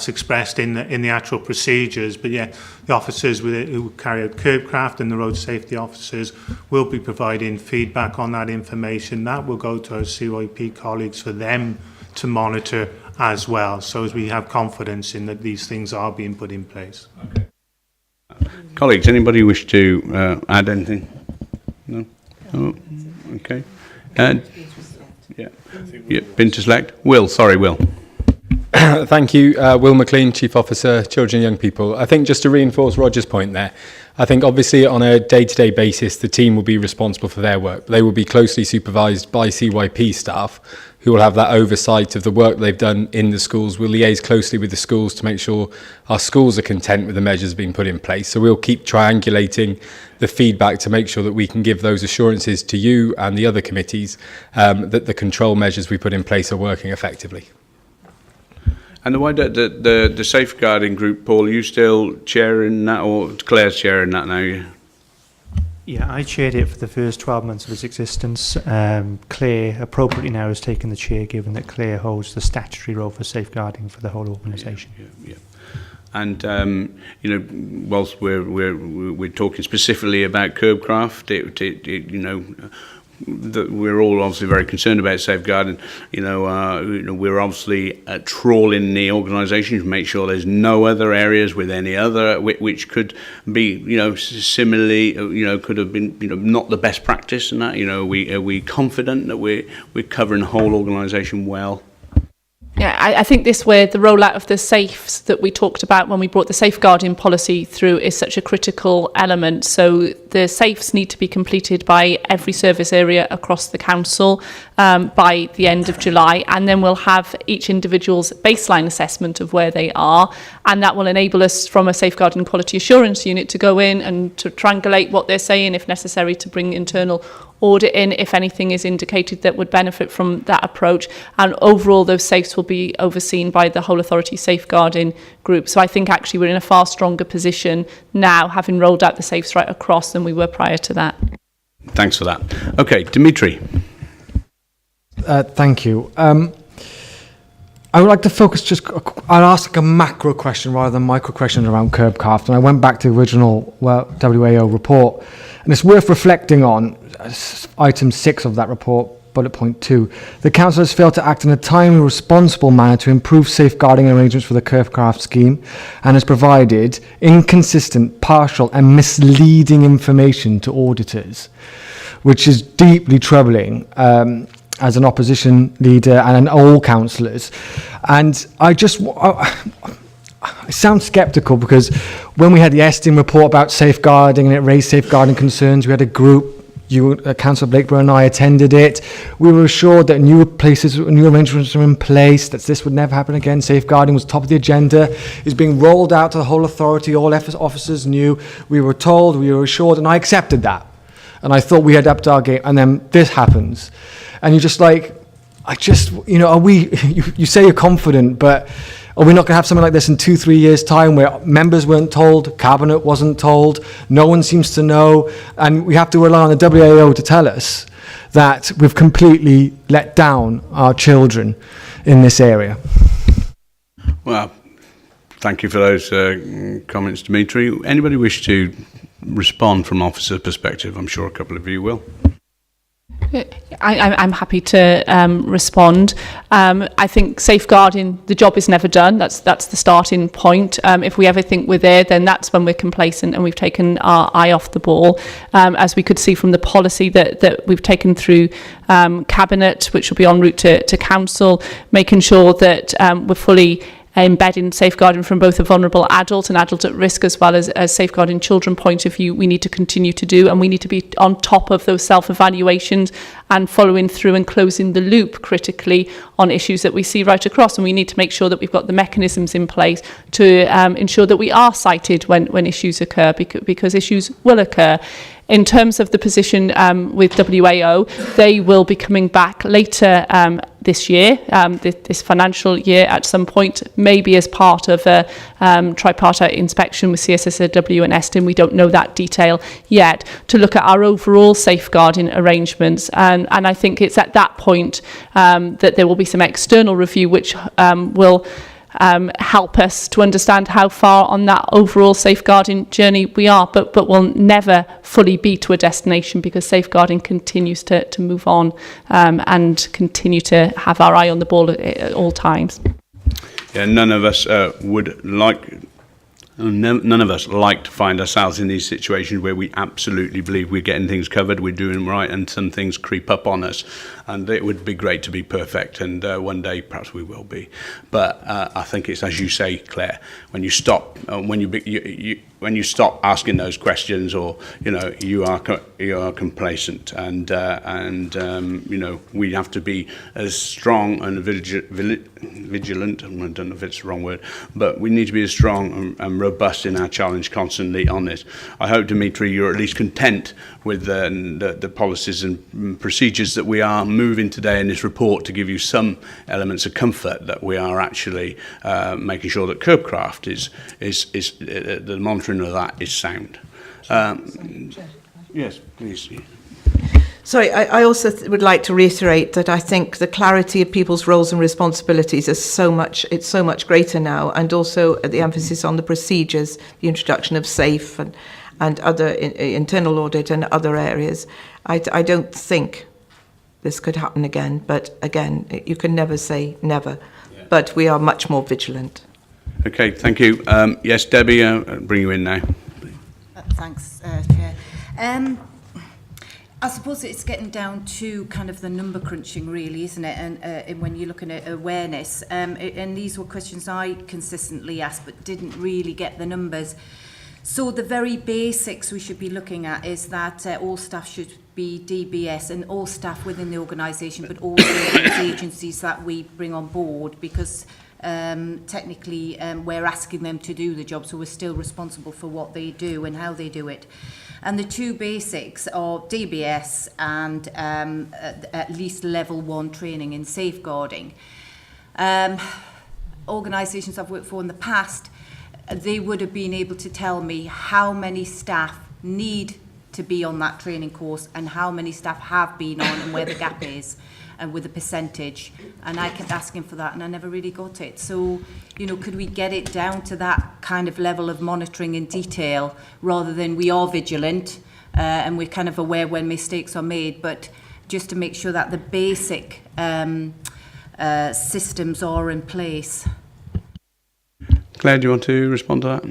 expressed in the actual procedures, but yeah, the officers who carry out Curbcraft and the road safety officers will be providing feedback on that information. That will go to our CYP colleagues for them to monitor as well, so as we have confidence in that these things are being put in place. Okay. Colleagues, anybody wish to add anything? No? Oh, okay. Yeah. Been to select? Will. Thank you, Will McLean, Chief Officer, Children and Young People. I think just to reinforce Roger's point there, I think obviously on a day-to-day basis, the team will be responsible for their work. They will be closely supervised by CYP staff who will have that oversight of the work they've done in the schools. We'll liaise closely with the schools to make sure our schools are content with the measures being put in place. So we'll keep triangulating the feedback to make sure that we can give those assurances to you and the other committees that the control measures we put in place are working effectively. And the safeguarding group, Paul, are you still chairing that, or Claire's chairing that now? Yeah, I chaired it for the first 12 months of its existence. Claire appropriately now has taken the chair, given that Claire holds the statutory role for safeguarding for the whole organisation. Yeah. And you know, whilst we're talking specifically about Curbcraft, you know, that we're all obviously very concerned about safeguarding. You know, we're obviously trawling the organisation to make sure there's no other areas with any other which could be, you know, similarly, you know, could have been, you know, not the best practice. And that, you know, are we confident that we're covering the whole organisation well? Yeah, I think this where the rollout of the safes that we talked about when we brought the safeguarding policy through is such a critical element. So the safes need to be completed by every service area across the council by the end of July, and then we'll have each individual's baseline assessment of where they are, and that will enable us from a safeguarding quality assurance unit to go in and to triangulate what they're saying, if necessary, to bring internal audit in if anything is indicated that would benefit from that approach. And overall, those safes will be overseen by the whole authority safeguarding group. So I think actually we're in a far stronger position now, having rolled out the safes right across, than we were prior to that. Thanks for that. Okay, Dimitri. Thank you. I would like to focus I'll ask like a macro question rather than micro question around Curbcraft. And I went back to the original WAO report, and it's worth reflecting on item 6 of that report, bullet point 2. The council has failed to act in a timely, responsible manner to improve safeguarding arrangements for the Curbcraft scheme, and has provided inconsistent, partial and misleading information to auditors, which is deeply troubling as an opposition leader and all councillors. And I sound sceptical, because when we had the Estin report about safeguarding and it raised safeguarding concerns, we had a group, Councillor Blakeborough and I attended it. We were assured that new arrangements are in place, that this would never happen again. Safeguarding was top of the agenda, is being rolled out to the whole authority, all officers knew. We were told, we were assured, and I accepted that. And I thought we had upped our game, and then this happens. And you're just like, you know, you say you're confident, but are we not going to have something like this in 2-3 years' time, where members weren't told, Cabinet wasn't told, no one seems to know, and we have to rely on the WAO to tell us that we've completely let down our children in this area? Well, thank you for those comments, Dimitri. Anybody wish to respond from an officer's perspective? I'm sure a couple of you will. I'm happy to respond. I think safeguarding, the job is never done. That's the starting point. If we ever think we're there, then that's when we're complacent and we've taken our eye off the ball. As we could see from the policy that we've taken through Cabinet, which will be en route to Council, making sure that we're fully embedding safeguarding from both a vulnerable adult and adult at risk, as well as a safeguarding children point of view, we need to continue to do, and we need to be on top of those self-evaluations and following through and closing the loop critically on issues that we see right across. And we need to make sure that we've got the mechanisms in place to ensure that we are cited when issues occur, because issues will occur. In terms of the position with WAO, they will be coming back later this year, this financial year at some point, maybe as part of a tripartite inspection with CSSW and Estin. We don't know that detail yet, to look at our overall safeguarding arrangements. And I think it's at that point that there will be some external review which will help us to understand how far on that overall safeguarding journey we are, but we'll never fully be to a destination, because safeguarding continues to move on and continue to have our eye on the ball at all times. Yeah, none of us would like None of us like to find ourselves in these situations where we absolutely believe we're getting things covered, we're doing right, and some things creep up on us. And it would be great to be perfect, and one day perhaps we will be. But I think it's as you say, Claire, when you stop, when you stop asking those questions, or you are complacent, and we have to be as strong and vigilant. I don't know if it's the wrong word, but we need to be as strong and robust in our challenge constantly on this. I hope, Dimitri, you're at least content with the policies and procedures that we are moving today in this report to give you some elements of comfort that we are actually making sure that Curbcraft is the monitoring of that is sound. Yes, please. Sorry, I also would like to reiterate that I think the clarity of people's roles and responsibilities is so much greater now, and also the emphasis on the procedures, the introduction of SAFE and other internal audit and other areas. I don't think this could happen again, but again, you can never say never, but we are much more vigilant. Okay, thank you. Yes, Debbie, I'll bring you in now. Thanks, Chair. I suppose it's getting down to kind of the number crunching, really, isn't it? And when you're looking at awareness, and these were questions I consistently asked but didn't really get the numbers. So the very basics we should be looking at is that all staff should be DBS, and all staff within the organisation, but also those agencies that we bring on board, because technically we're asking them to do the job, so we're still responsible for what they do and how they do it. And the two basics are DBS and at least level 1 training in safeguarding. Organisations I've worked for in the past, they would have been able to tell me how many staff need to be on that training course and how many staff have been on and where the gap is and with the percentage. And I kept asking for that and I never really got it. So, could we get it down to that kind of level of monitoring in detail, rather than we are vigilant and we're kind of aware when mistakes are made, but just to make sure that the basic systems are in place. Claire, do you want to respond to that?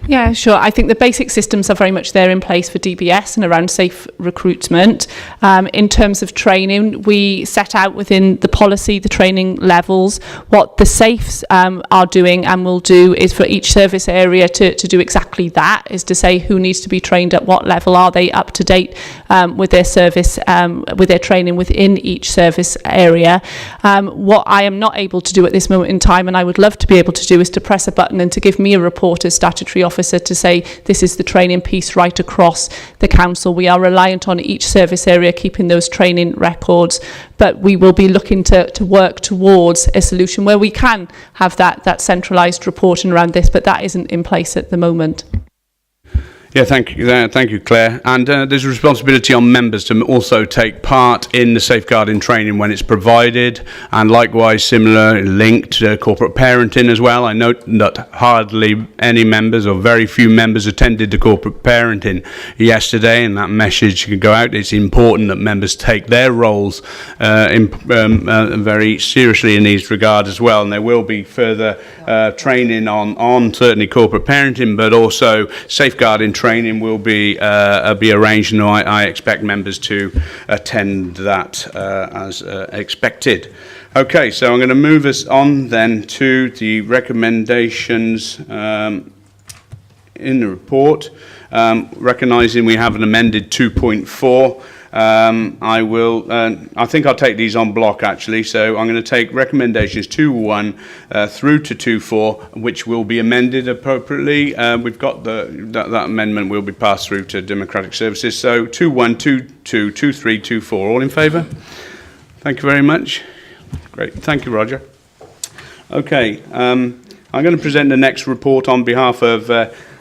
Yeah, sure. I think the basic systems are very much there in place for DBS and around safe recruitment. In terms of training, we set out within the policy, the training levels. What the SAFEs are doing and will do is for each service area to do exactly that, is to say who needs to be trained at what level, are they up to date with their service, with their training within each service area. What I am not able to do at this moment in time, and I would love to be able to do, is to press a button and to give me a report as statutory officer to say this is the training piece right across the council. We are reliant on each service area keeping those training records, but we will be looking to work towards a solution where we can have that centralised reporting around this, but that isn't in place at the moment. Yeah, thank you, Claire. And there's a responsibility on members to also take part in the safeguarding training when it's provided, and likewise similar linked to corporate parenting as well. I note that hardly any members, or very few members, attended the corporate parenting yesterday, and that message can go out. It's important that members take their roles very seriously in these regards as well, and there will be further training on certainly corporate parenting, but also safeguarding training will be arranged, and I expect members to attend that as expected. Okay, so I'm going to move us on then to the recommendations in the report, recognising we have an amended 2.4. I think I'll take these on block actually, so I'm going to take recommendations 2.1 through to 2.4, which will be amended appropriately. We've got that amendment will be passed through to Democratic Services. So 2.1, 2.2, 2.3, 2.4, all in favour? Thank you very much. Great, thank you, Roger. Okay, I'm going to present the next report on behalf of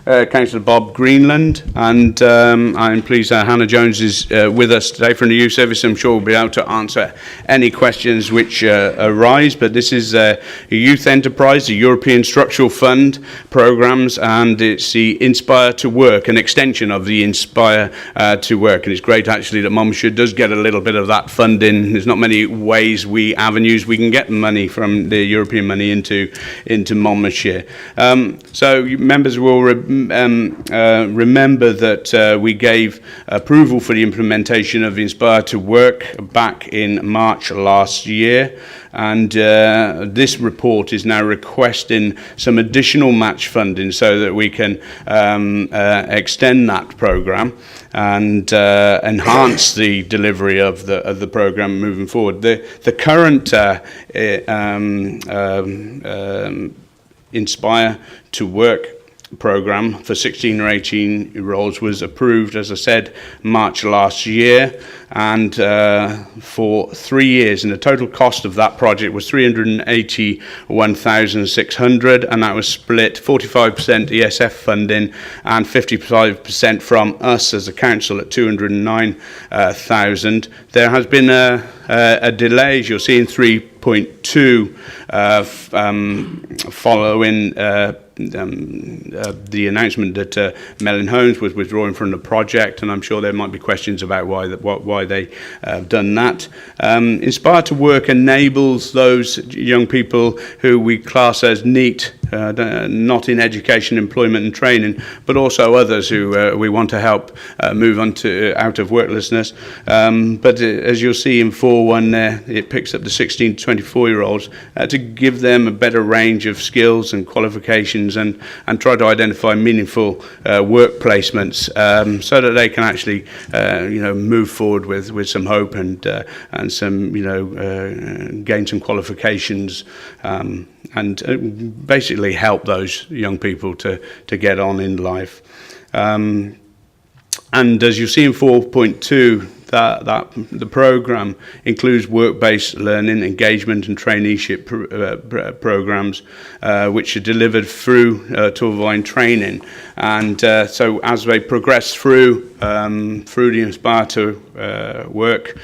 Councillor Bob Greenland, and I'm pleased that Hannah Jones is with us today from the Youth Service. I'm sure we'll be able to answer any questions which arise, but this is a youth enterprise, the European Structural Fund programmes, and it's the Inspire to Work, an extension of the Inspire to Work, and it's great actually that Monmouthshire does get a little bit of that funding. There's not many avenues we can get money from the European money into Monmouthshire. So members will remember that we gave approval for the implementation of Inspire to Work back in March last year, and this report is now requesting some additional match funding so that we can extend that programme and enhance the delivery of the programme moving forward. The current Inspire to Work programme for 16 or 18-year-olds was approved, as I said, March last year, and for 3 years, and the total cost of that project was 381,600, and that was split 45% ESF funding and 55% from us as a council at 209,000. There has been a delay, as you'll see in 3.2, following the announcement that Mellon Homes was withdrawing from the project, and I'm sure there might be questions about why they have done that. Inspire to Work enables those young people who we class as NEET, not in education, employment and training, but also others who we want to help move on to out of worklessness. But as you'll see in 4.1 there, it picks up the 16 to 24-year-olds to give them a better range of skills and qualifications, and try to identify meaningful work placements so that they can actually move forward with some hope and some gain some qualifications and basically help those young people to get on in life. And as you see in 4.2, that the programme includes work-based learning, engagement and traineeship programmes which are delivered through Torvine training. And so as they progress through the Inspire to Work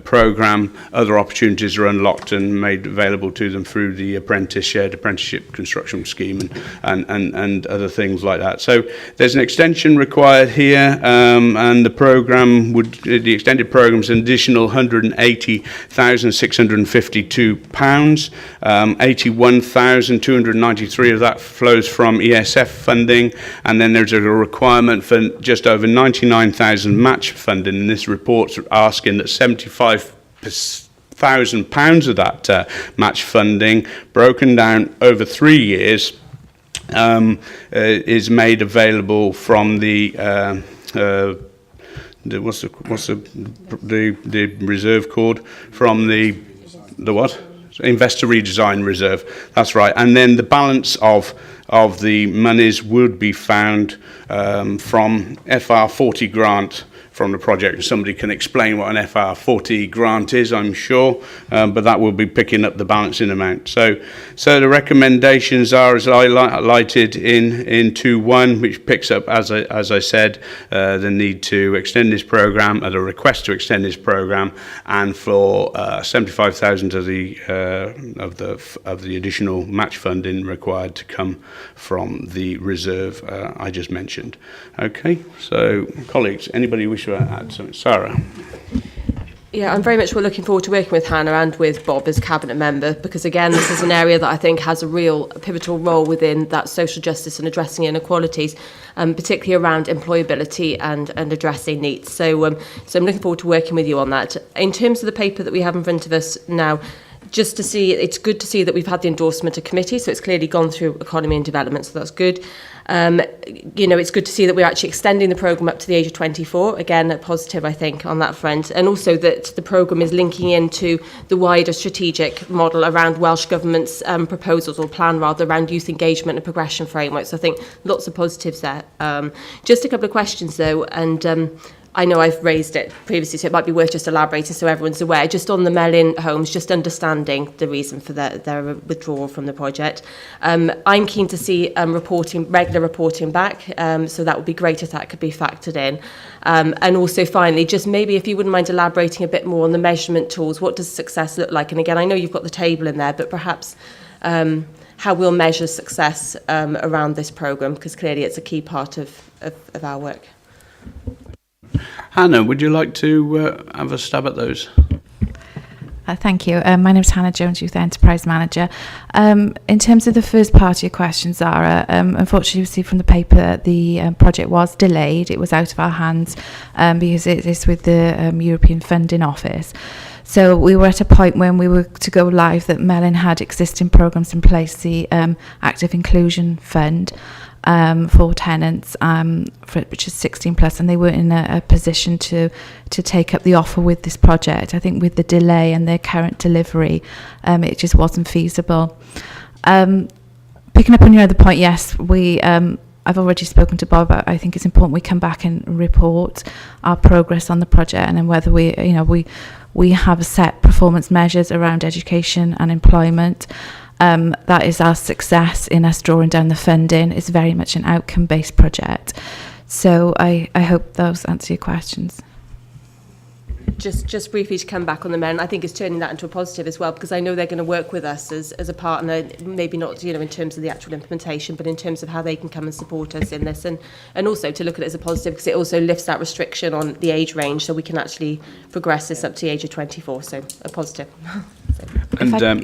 programme, other opportunities are unlocked and made available to them through the shared apprenticeship construction scheme and other things like that. So there's an extension required here, and the programme the extended programme is an additional £180,652. 81,293 of that flows from ESF funding, and then there's a requirement for just over 99,000 match funding, and this report's asking that £75,000 of that match funding, broken down over 3 years, is made available from the what's the reserve called? From the what? Investor Redesign Reserve. That's right. And then the balance of the monies would be found from FR40 grant from the project. Somebody can explain what an FR40 grant is, I'm sure, but that will be picking up the balancing amount. So the recommendations are, as I highlighted in 2.1, which picks up, as I said, the need to extend this programme, the request to extend this programme, and for 75,000 of the additional match funding required to come from the reserve I just mentioned. Okay, so colleagues, anybody wish to add something? Sarah. Yeah, I'm very much looking forward to working with Hannah and with Bob as Cabinet Member, because again, this is an area that I think has a real pivotal role within that social justice and addressing inequalities, particularly around employability and addressing needs. So I'm looking forward to working with you on that. In terms of the paper that we have in front of us now, just to see, it's good to see that we've had the endorsement of committee, so it's clearly gone through economy and development, so that's good. It's good to see that we're actually extending the programme up to the age of 24. Again, a positive, I think, on that front. And also that the programme is linking into the wider strategic model around Welsh Government's proposals, or plan rather, around youth engagement and progression frameworks. So I think lots of positives there. Just a couple of questions, though, and I know I've raised it previously, so it might be worth just elaborating so everyone's aware. Just on the Mellin homes, just understanding the reason for their withdrawal from the project. I'm keen to see regular reporting back, so that would be great if that could be factored in. And also finally, just maybe if you wouldn't mind elaborating a bit more on the measurement tools, what does success look like? And again, I know you've got the table in there, but perhaps how we'll measure success around this programme, because clearly it's a key part of our work. Hannah, would you like to have a stab at those? Thank you. My name is Hannah Jones, Youth Enterprise Manager. In terms of the first part of your question, Zara, unfortunately you see from the paper that the project was delayed. It was out of our hands because it is with the European Funding Office. So we were at a point when we were to go live that Mellin had existing programmes in place, the Active Inclusion Fund, for tenants, which is 16 plus, and they were in a position to take up the offer with this project. I think with the delay and their current delivery, it just wasn't feasible. Picking up on your other point, yes, I've already spoken to Bob. I think it's important we come back and report our progress on the project, and then whether we have set performance measures around education and employment. That is our success in us drawing down the funding. It's very much an outcome-based project. So I hope those answer your questions. Just briefly to come back on the men, I think it's turning that into a positive as well, because I know they're going to work with us as a partner, maybe not in terms of the actual implementation, but in terms of how they can come and support us in this, and also to look at it as a positive, because it also lifts that restriction on the age range, so we can actually progress this up to the age of 24, so a positive.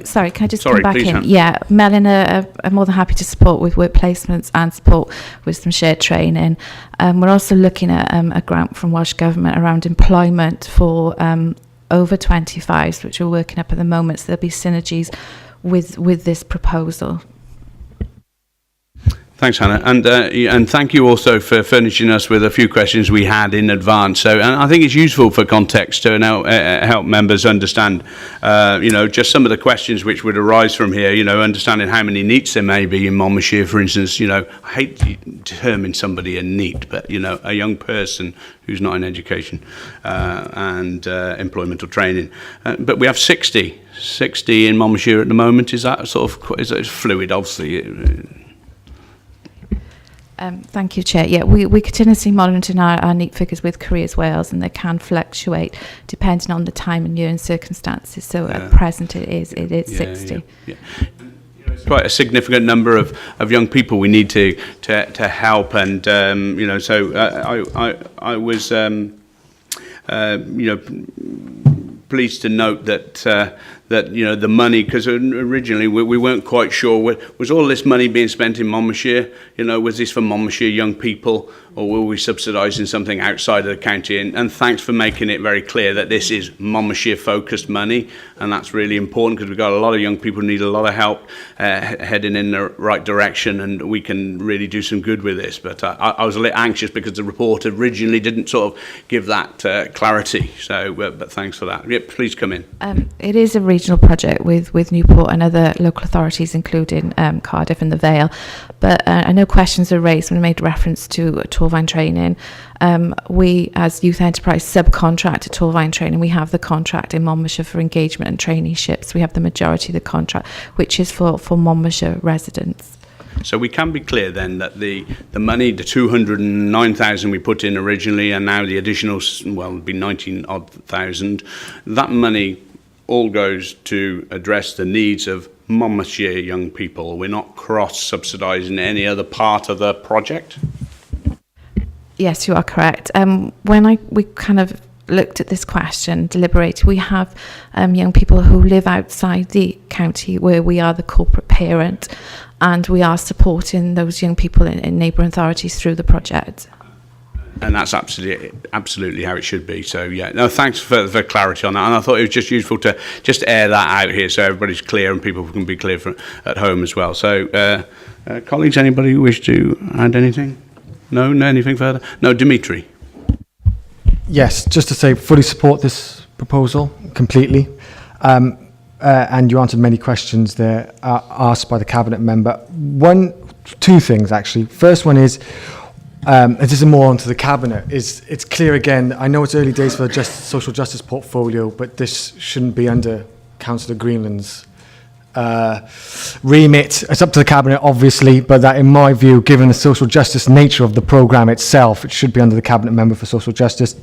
Sorry, can I just come back in? Hannah. Yeah, Mellin are more than happy to support with work placements and support with some shared training. We're also looking at a grant from Welsh Government around employment for over 25s, which we're working up at the moment, so there'll be synergies with this proposal. Thanks, Hannah, and thank you also for furnishing us with a few questions we had in advance. So, and I think it's useful for context to now help members understand, just some of the questions which would arise from here. Understanding how many NEETs there may be in Monmouthshire, for instance. I hate to determine somebody a NEET, but a young person who's not in education and employment or training. But we have 60 in Monmouthshire at the moment. Is that it's fluid, obviously? Thank you, Chair. Yeah, we continuously monitor our NEET figures with Careers Wales, and they can fluctuate depending on the time and year and circumstances. So at present it is 60. Yeah. It's quite a significant number of young people we need to help, and so I was pleased to note that the money, because originally we weren't quite sure, was all this money being spent in Monmouthshire? Was this for Monmouthshire young people, or were we subsidising something outside of the county? And thanks for making it very clear that this is Monmouthshire focused money, and that's really important, because we've got a lot of young people who need a lot of help heading in the right direction, and we can really do some good with this. But I was a little anxious because the report originally didn't sort of give that clarity. So, but thanks for that. Yep, please come in. It is a regional project with Newport and other local authorities, including Cardiff and the Vale. But I know questions are raised when we made reference to Torvine training. We, as Youth Enterprise, subcontract to Torvine training. We have the contract in Monmouthshire for engagement and traineeships. We have the majority of the contract, which is for Monmouthshire residents. So we can be clear then that the money, the 209,000 we put in originally, and now the additional, it'll be 19,000, that money all goes to address the needs of Monmouthshire young people. We're not cross-subsidising any other part of the project? Yes, you are correct. When we kind of looked at this question, deliberated, we have young people who live outside the county where we are the corporate parent, and we are supporting those young people in neighbouring authorities through the project. And that's absolutely how it should be. So, yeah, no, thanks for clarity on that. And I thought it was just useful to just air that out here so everybody's clear and people can be clear at home as well. So, colleagues, anybody wish to add anything? No, anything further? No, Dimitri. Yes, just to say, fully support this proposal completely. And you answered many questions there asked by the Cabinet member. Two things, actually. First one is, this is more onto the Cabinet, it's clear again, I know it's early days for the social justice portfolio, but this shouldn't be under Councillor Greenland's remit. It's up to the Cabinet, obviously, but that, in my view, given the social justice nature of the programme itself, it should be under the Cabinet Member for Social Justice,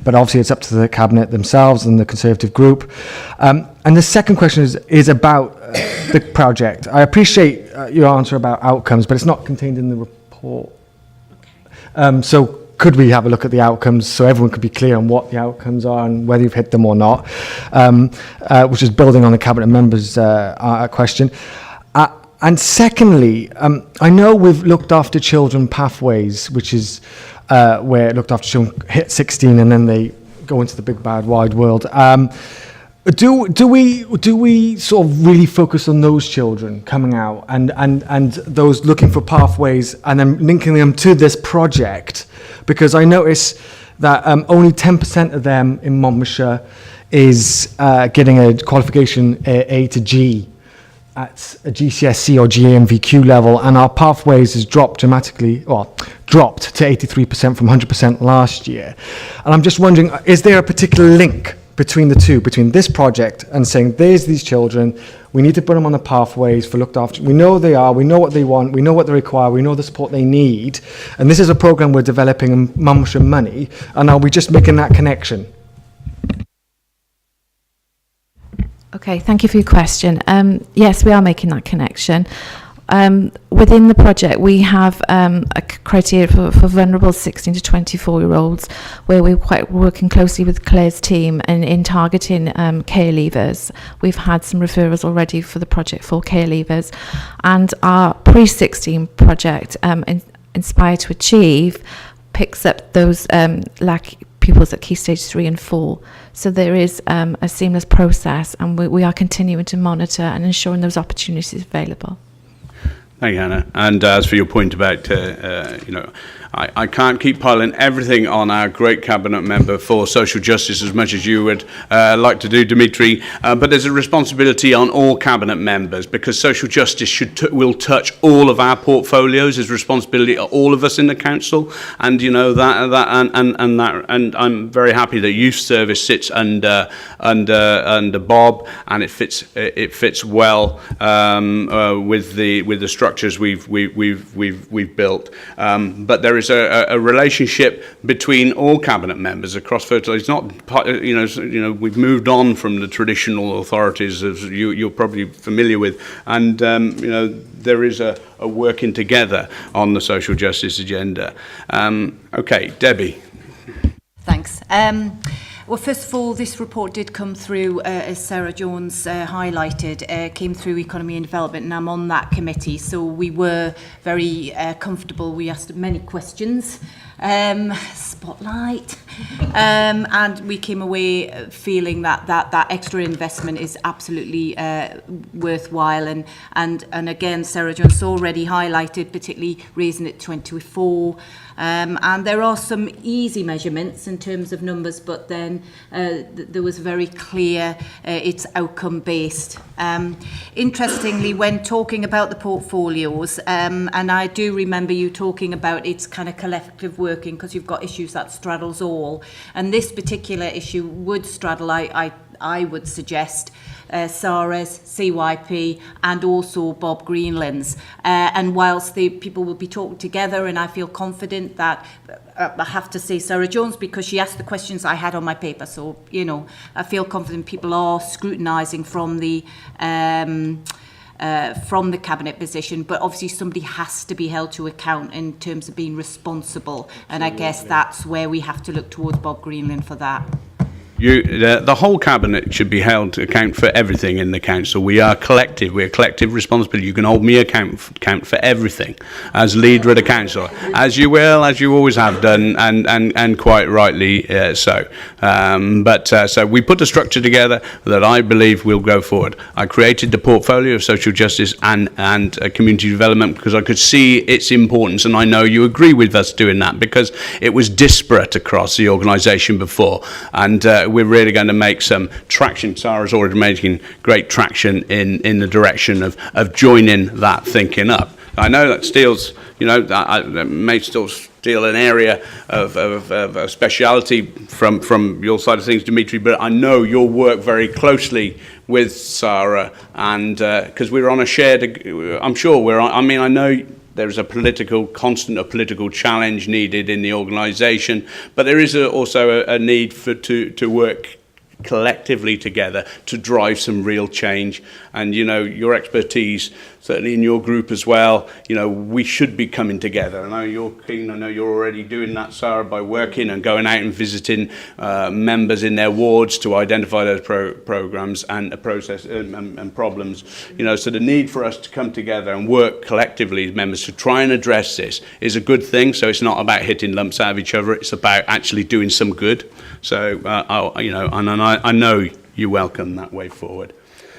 but obviously it's up to the Cabinet themselves and the Conservative group. And the second question is about the project. I appreciate your answer about outcomes, but it's not contained in the report. So could we have a look at the outcomes so everyone could be clear on what the outcomes are and whether you've hit them or not, which is building on the Cabinet Member's question. And secondly, I know we've looked after children pathways, which is where looked after children hit 16 and then they go into the big bad wide world. Do we sort of really focus on those children coming out and those looking for pathways and then linking them to this project? Because I notice that only 10% of them in Monmouthshire is getting a qualification A to G at a GCSE or GAMVQ level, and our pathways has dropped dramatically, dropped to 83% from 100% last year. And I'm just wondering, is there a particular link between the two, between this project and saying, there's these children, we need to put them on the pathways for looked after. We know they are, we know what they want, we know what they require, we know the support they need. And this is a programme we're developing in Monmouthshire money. And are we just making that connection? Okay, thank you for your question. Yes, we are making that connection. Within the project, we have a criteria for vulnerable 16 to 24-year-olds, where we're quite working closely with Claire's team and in targeting care leavers. We've had some referrals already for the project for care leavers, and our pre-16 project, Inspire to Achieve, picks up those pupils at Key Stage 3 and 4. So there is a seamless process, and we are continuing to monitor and ensuring those opportunities available. Thank you, Hannah. And as for your point about, I can't keep piling everything on our great Cabinet Member for Social Justice as much as you would like to do, Dimitri, but there's a responsibility on all Cabinet Members, because social justice will touch all of our portfolios. There's responsibility of all of us in the Council, and and I'm very happy that Youth Service sits under Bob, and it fits well with the structures we've built. But there is a relationship between all Cabinet Members across fertility. It's not, we've moved on from the traditional authorities, as you're probably familiar with, and there is a working together on the social justice agenda. Okay, Debbie. Thanks. Well, first of all, this report did come through, as Sarah Jones highlighted, came through Economy and Development, and I'm on that committee, so we were very comfortable. We asked many questions, spotlight, and we came away feeling that extra investment is absolutely worthwhile. And again, Sarah Jones already highlighted, particularly raising it to 24. And there are some easy measurements in terms of numbers, but then there was very clear it's outcome based. Interestingly, when talking about the portfolios, and I do remember you talking about it's kind of collective working, because you've got issues that straddles all, and this particular issue would straddle, I would suggest, SARA's, CYP, and also Bob Greenland's. And whilst the people will be talking together, and I feel confident that, I have to say Sarah Jones, because she asked the questions I had on my paper, so, I feel confident people are scrutinising from the Cabinet position, but obviously somebody has to be held to account in terms of being responsible, and I guess that's where we have to look towards Bob Greenland for that. The whole Cabinet should be held to account for everything in the Council. We are collective. We're collective responsibility. You can hold me account for everything as leader of the Council, as you will, as you always have done, and quite rightly so. So we put a structure together that I believe will go forward. I created the portfolio of social justice and community development because I could see its importance, and I know you agree with us doing that, because it was disparate across the organisation before, and we're really going to make some traction. Sarah's already making great traction in the direction of joining that thinking up. I know that Steel's, you know, that may still Steel an area of speciality from your side of things, Dimitri, but I know you'll work very closely with Sarah, and because we're on a shared, I'm sure we're on, I mean, I know there's a political challenge needed in the organisation, but there is also a need to work collectively together to drive some real change. And you know, your expertise certainly in your group as well, you know, we should be coming together. I know you're keen, I know you're already doing that, Sarah, by working and going out and visiting members in their wards to identify those programs and the process and problems, you know. So the need for us to come together and work collectively as members to try and address this is a good thing. So it's not about hitting lumps out of each other, it's about actually doing some good. So you know, and I know you welcome that way forward.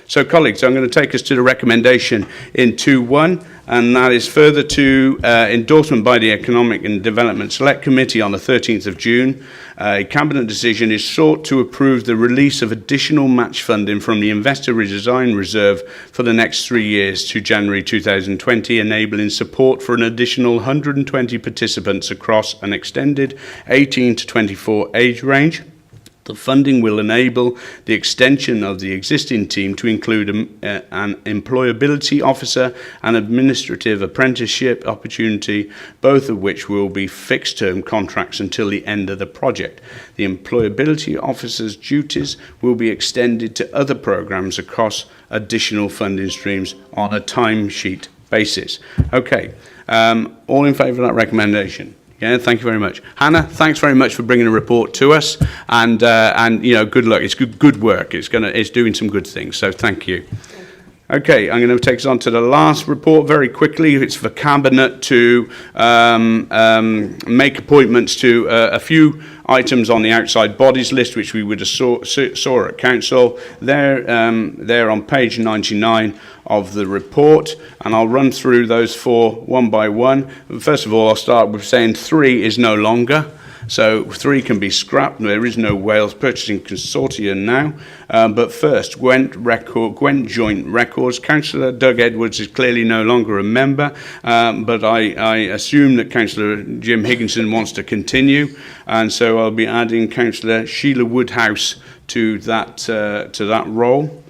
So, colleagues, I'm going to take us to the recommendation in 2.1, and that is further to endorsement by the Economic and Development Select Committee on the 13th of June. A Cabinet decision is sought to approve the release of additional match funding from the Investor Redesign Reserve for the next 3 years to January 2020, enabling support for an additional 120 participants across an extended 18 to 24 age range. The funding will enable the extension of the existing team to include an employability officer and administrative apprenticeship opportunity, both of which will be fixed-term contracts until the end of the project. The employability officer's duties will be extended to other programs across additional funding streams on a timesheet basis. Okay, all in favour of that recommendation? Yeah, thank you very much. Hannah, thanks very much for bringing a report to us, and you know, good luck. It's good work. It's doing some good things. So thank you. Okay, I'm going to take us on to the last report very quickly. It's for Cabinet to make appointments to a few items on the outside bodies list, which we would have saw at Council. They're on page 99 of the report, and I'll run through those four one by one. First of all, I'll start with saying 3 is no longer. So 3 can be scrapped. There is no Wales Purchasing Consortium now. But first, Gwent Joint Records. Councillor Doug Edwards is clearly no longer a member, but I assume that Councillor Jim Higginson wants to continue, and so I'll be adding Councillor Sheila Woodhouse to that role.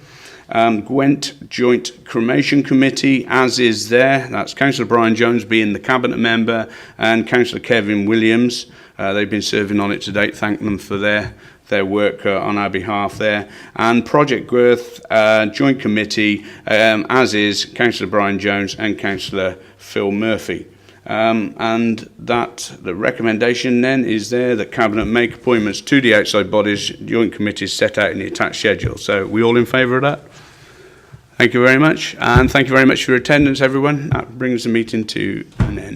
Gwent Joint Cremation Committee, as is there. That's Councillor Brian Jones being the Cabinet member, and Councillor Kevin Williams. They've been serving on it to date. Thank them for their work on our behalf there. And Project Worth Joint Committee, as is Councillor Brian Jones and Councillor Phil Murphy. And the recommendation then is there that Cabinet make appointments to the outside bodies joint committees set out in the attached schedule. So we all in favour of that? Thank you very much, and thank you very much for your attendance, everyone. That brings the meeting to an end.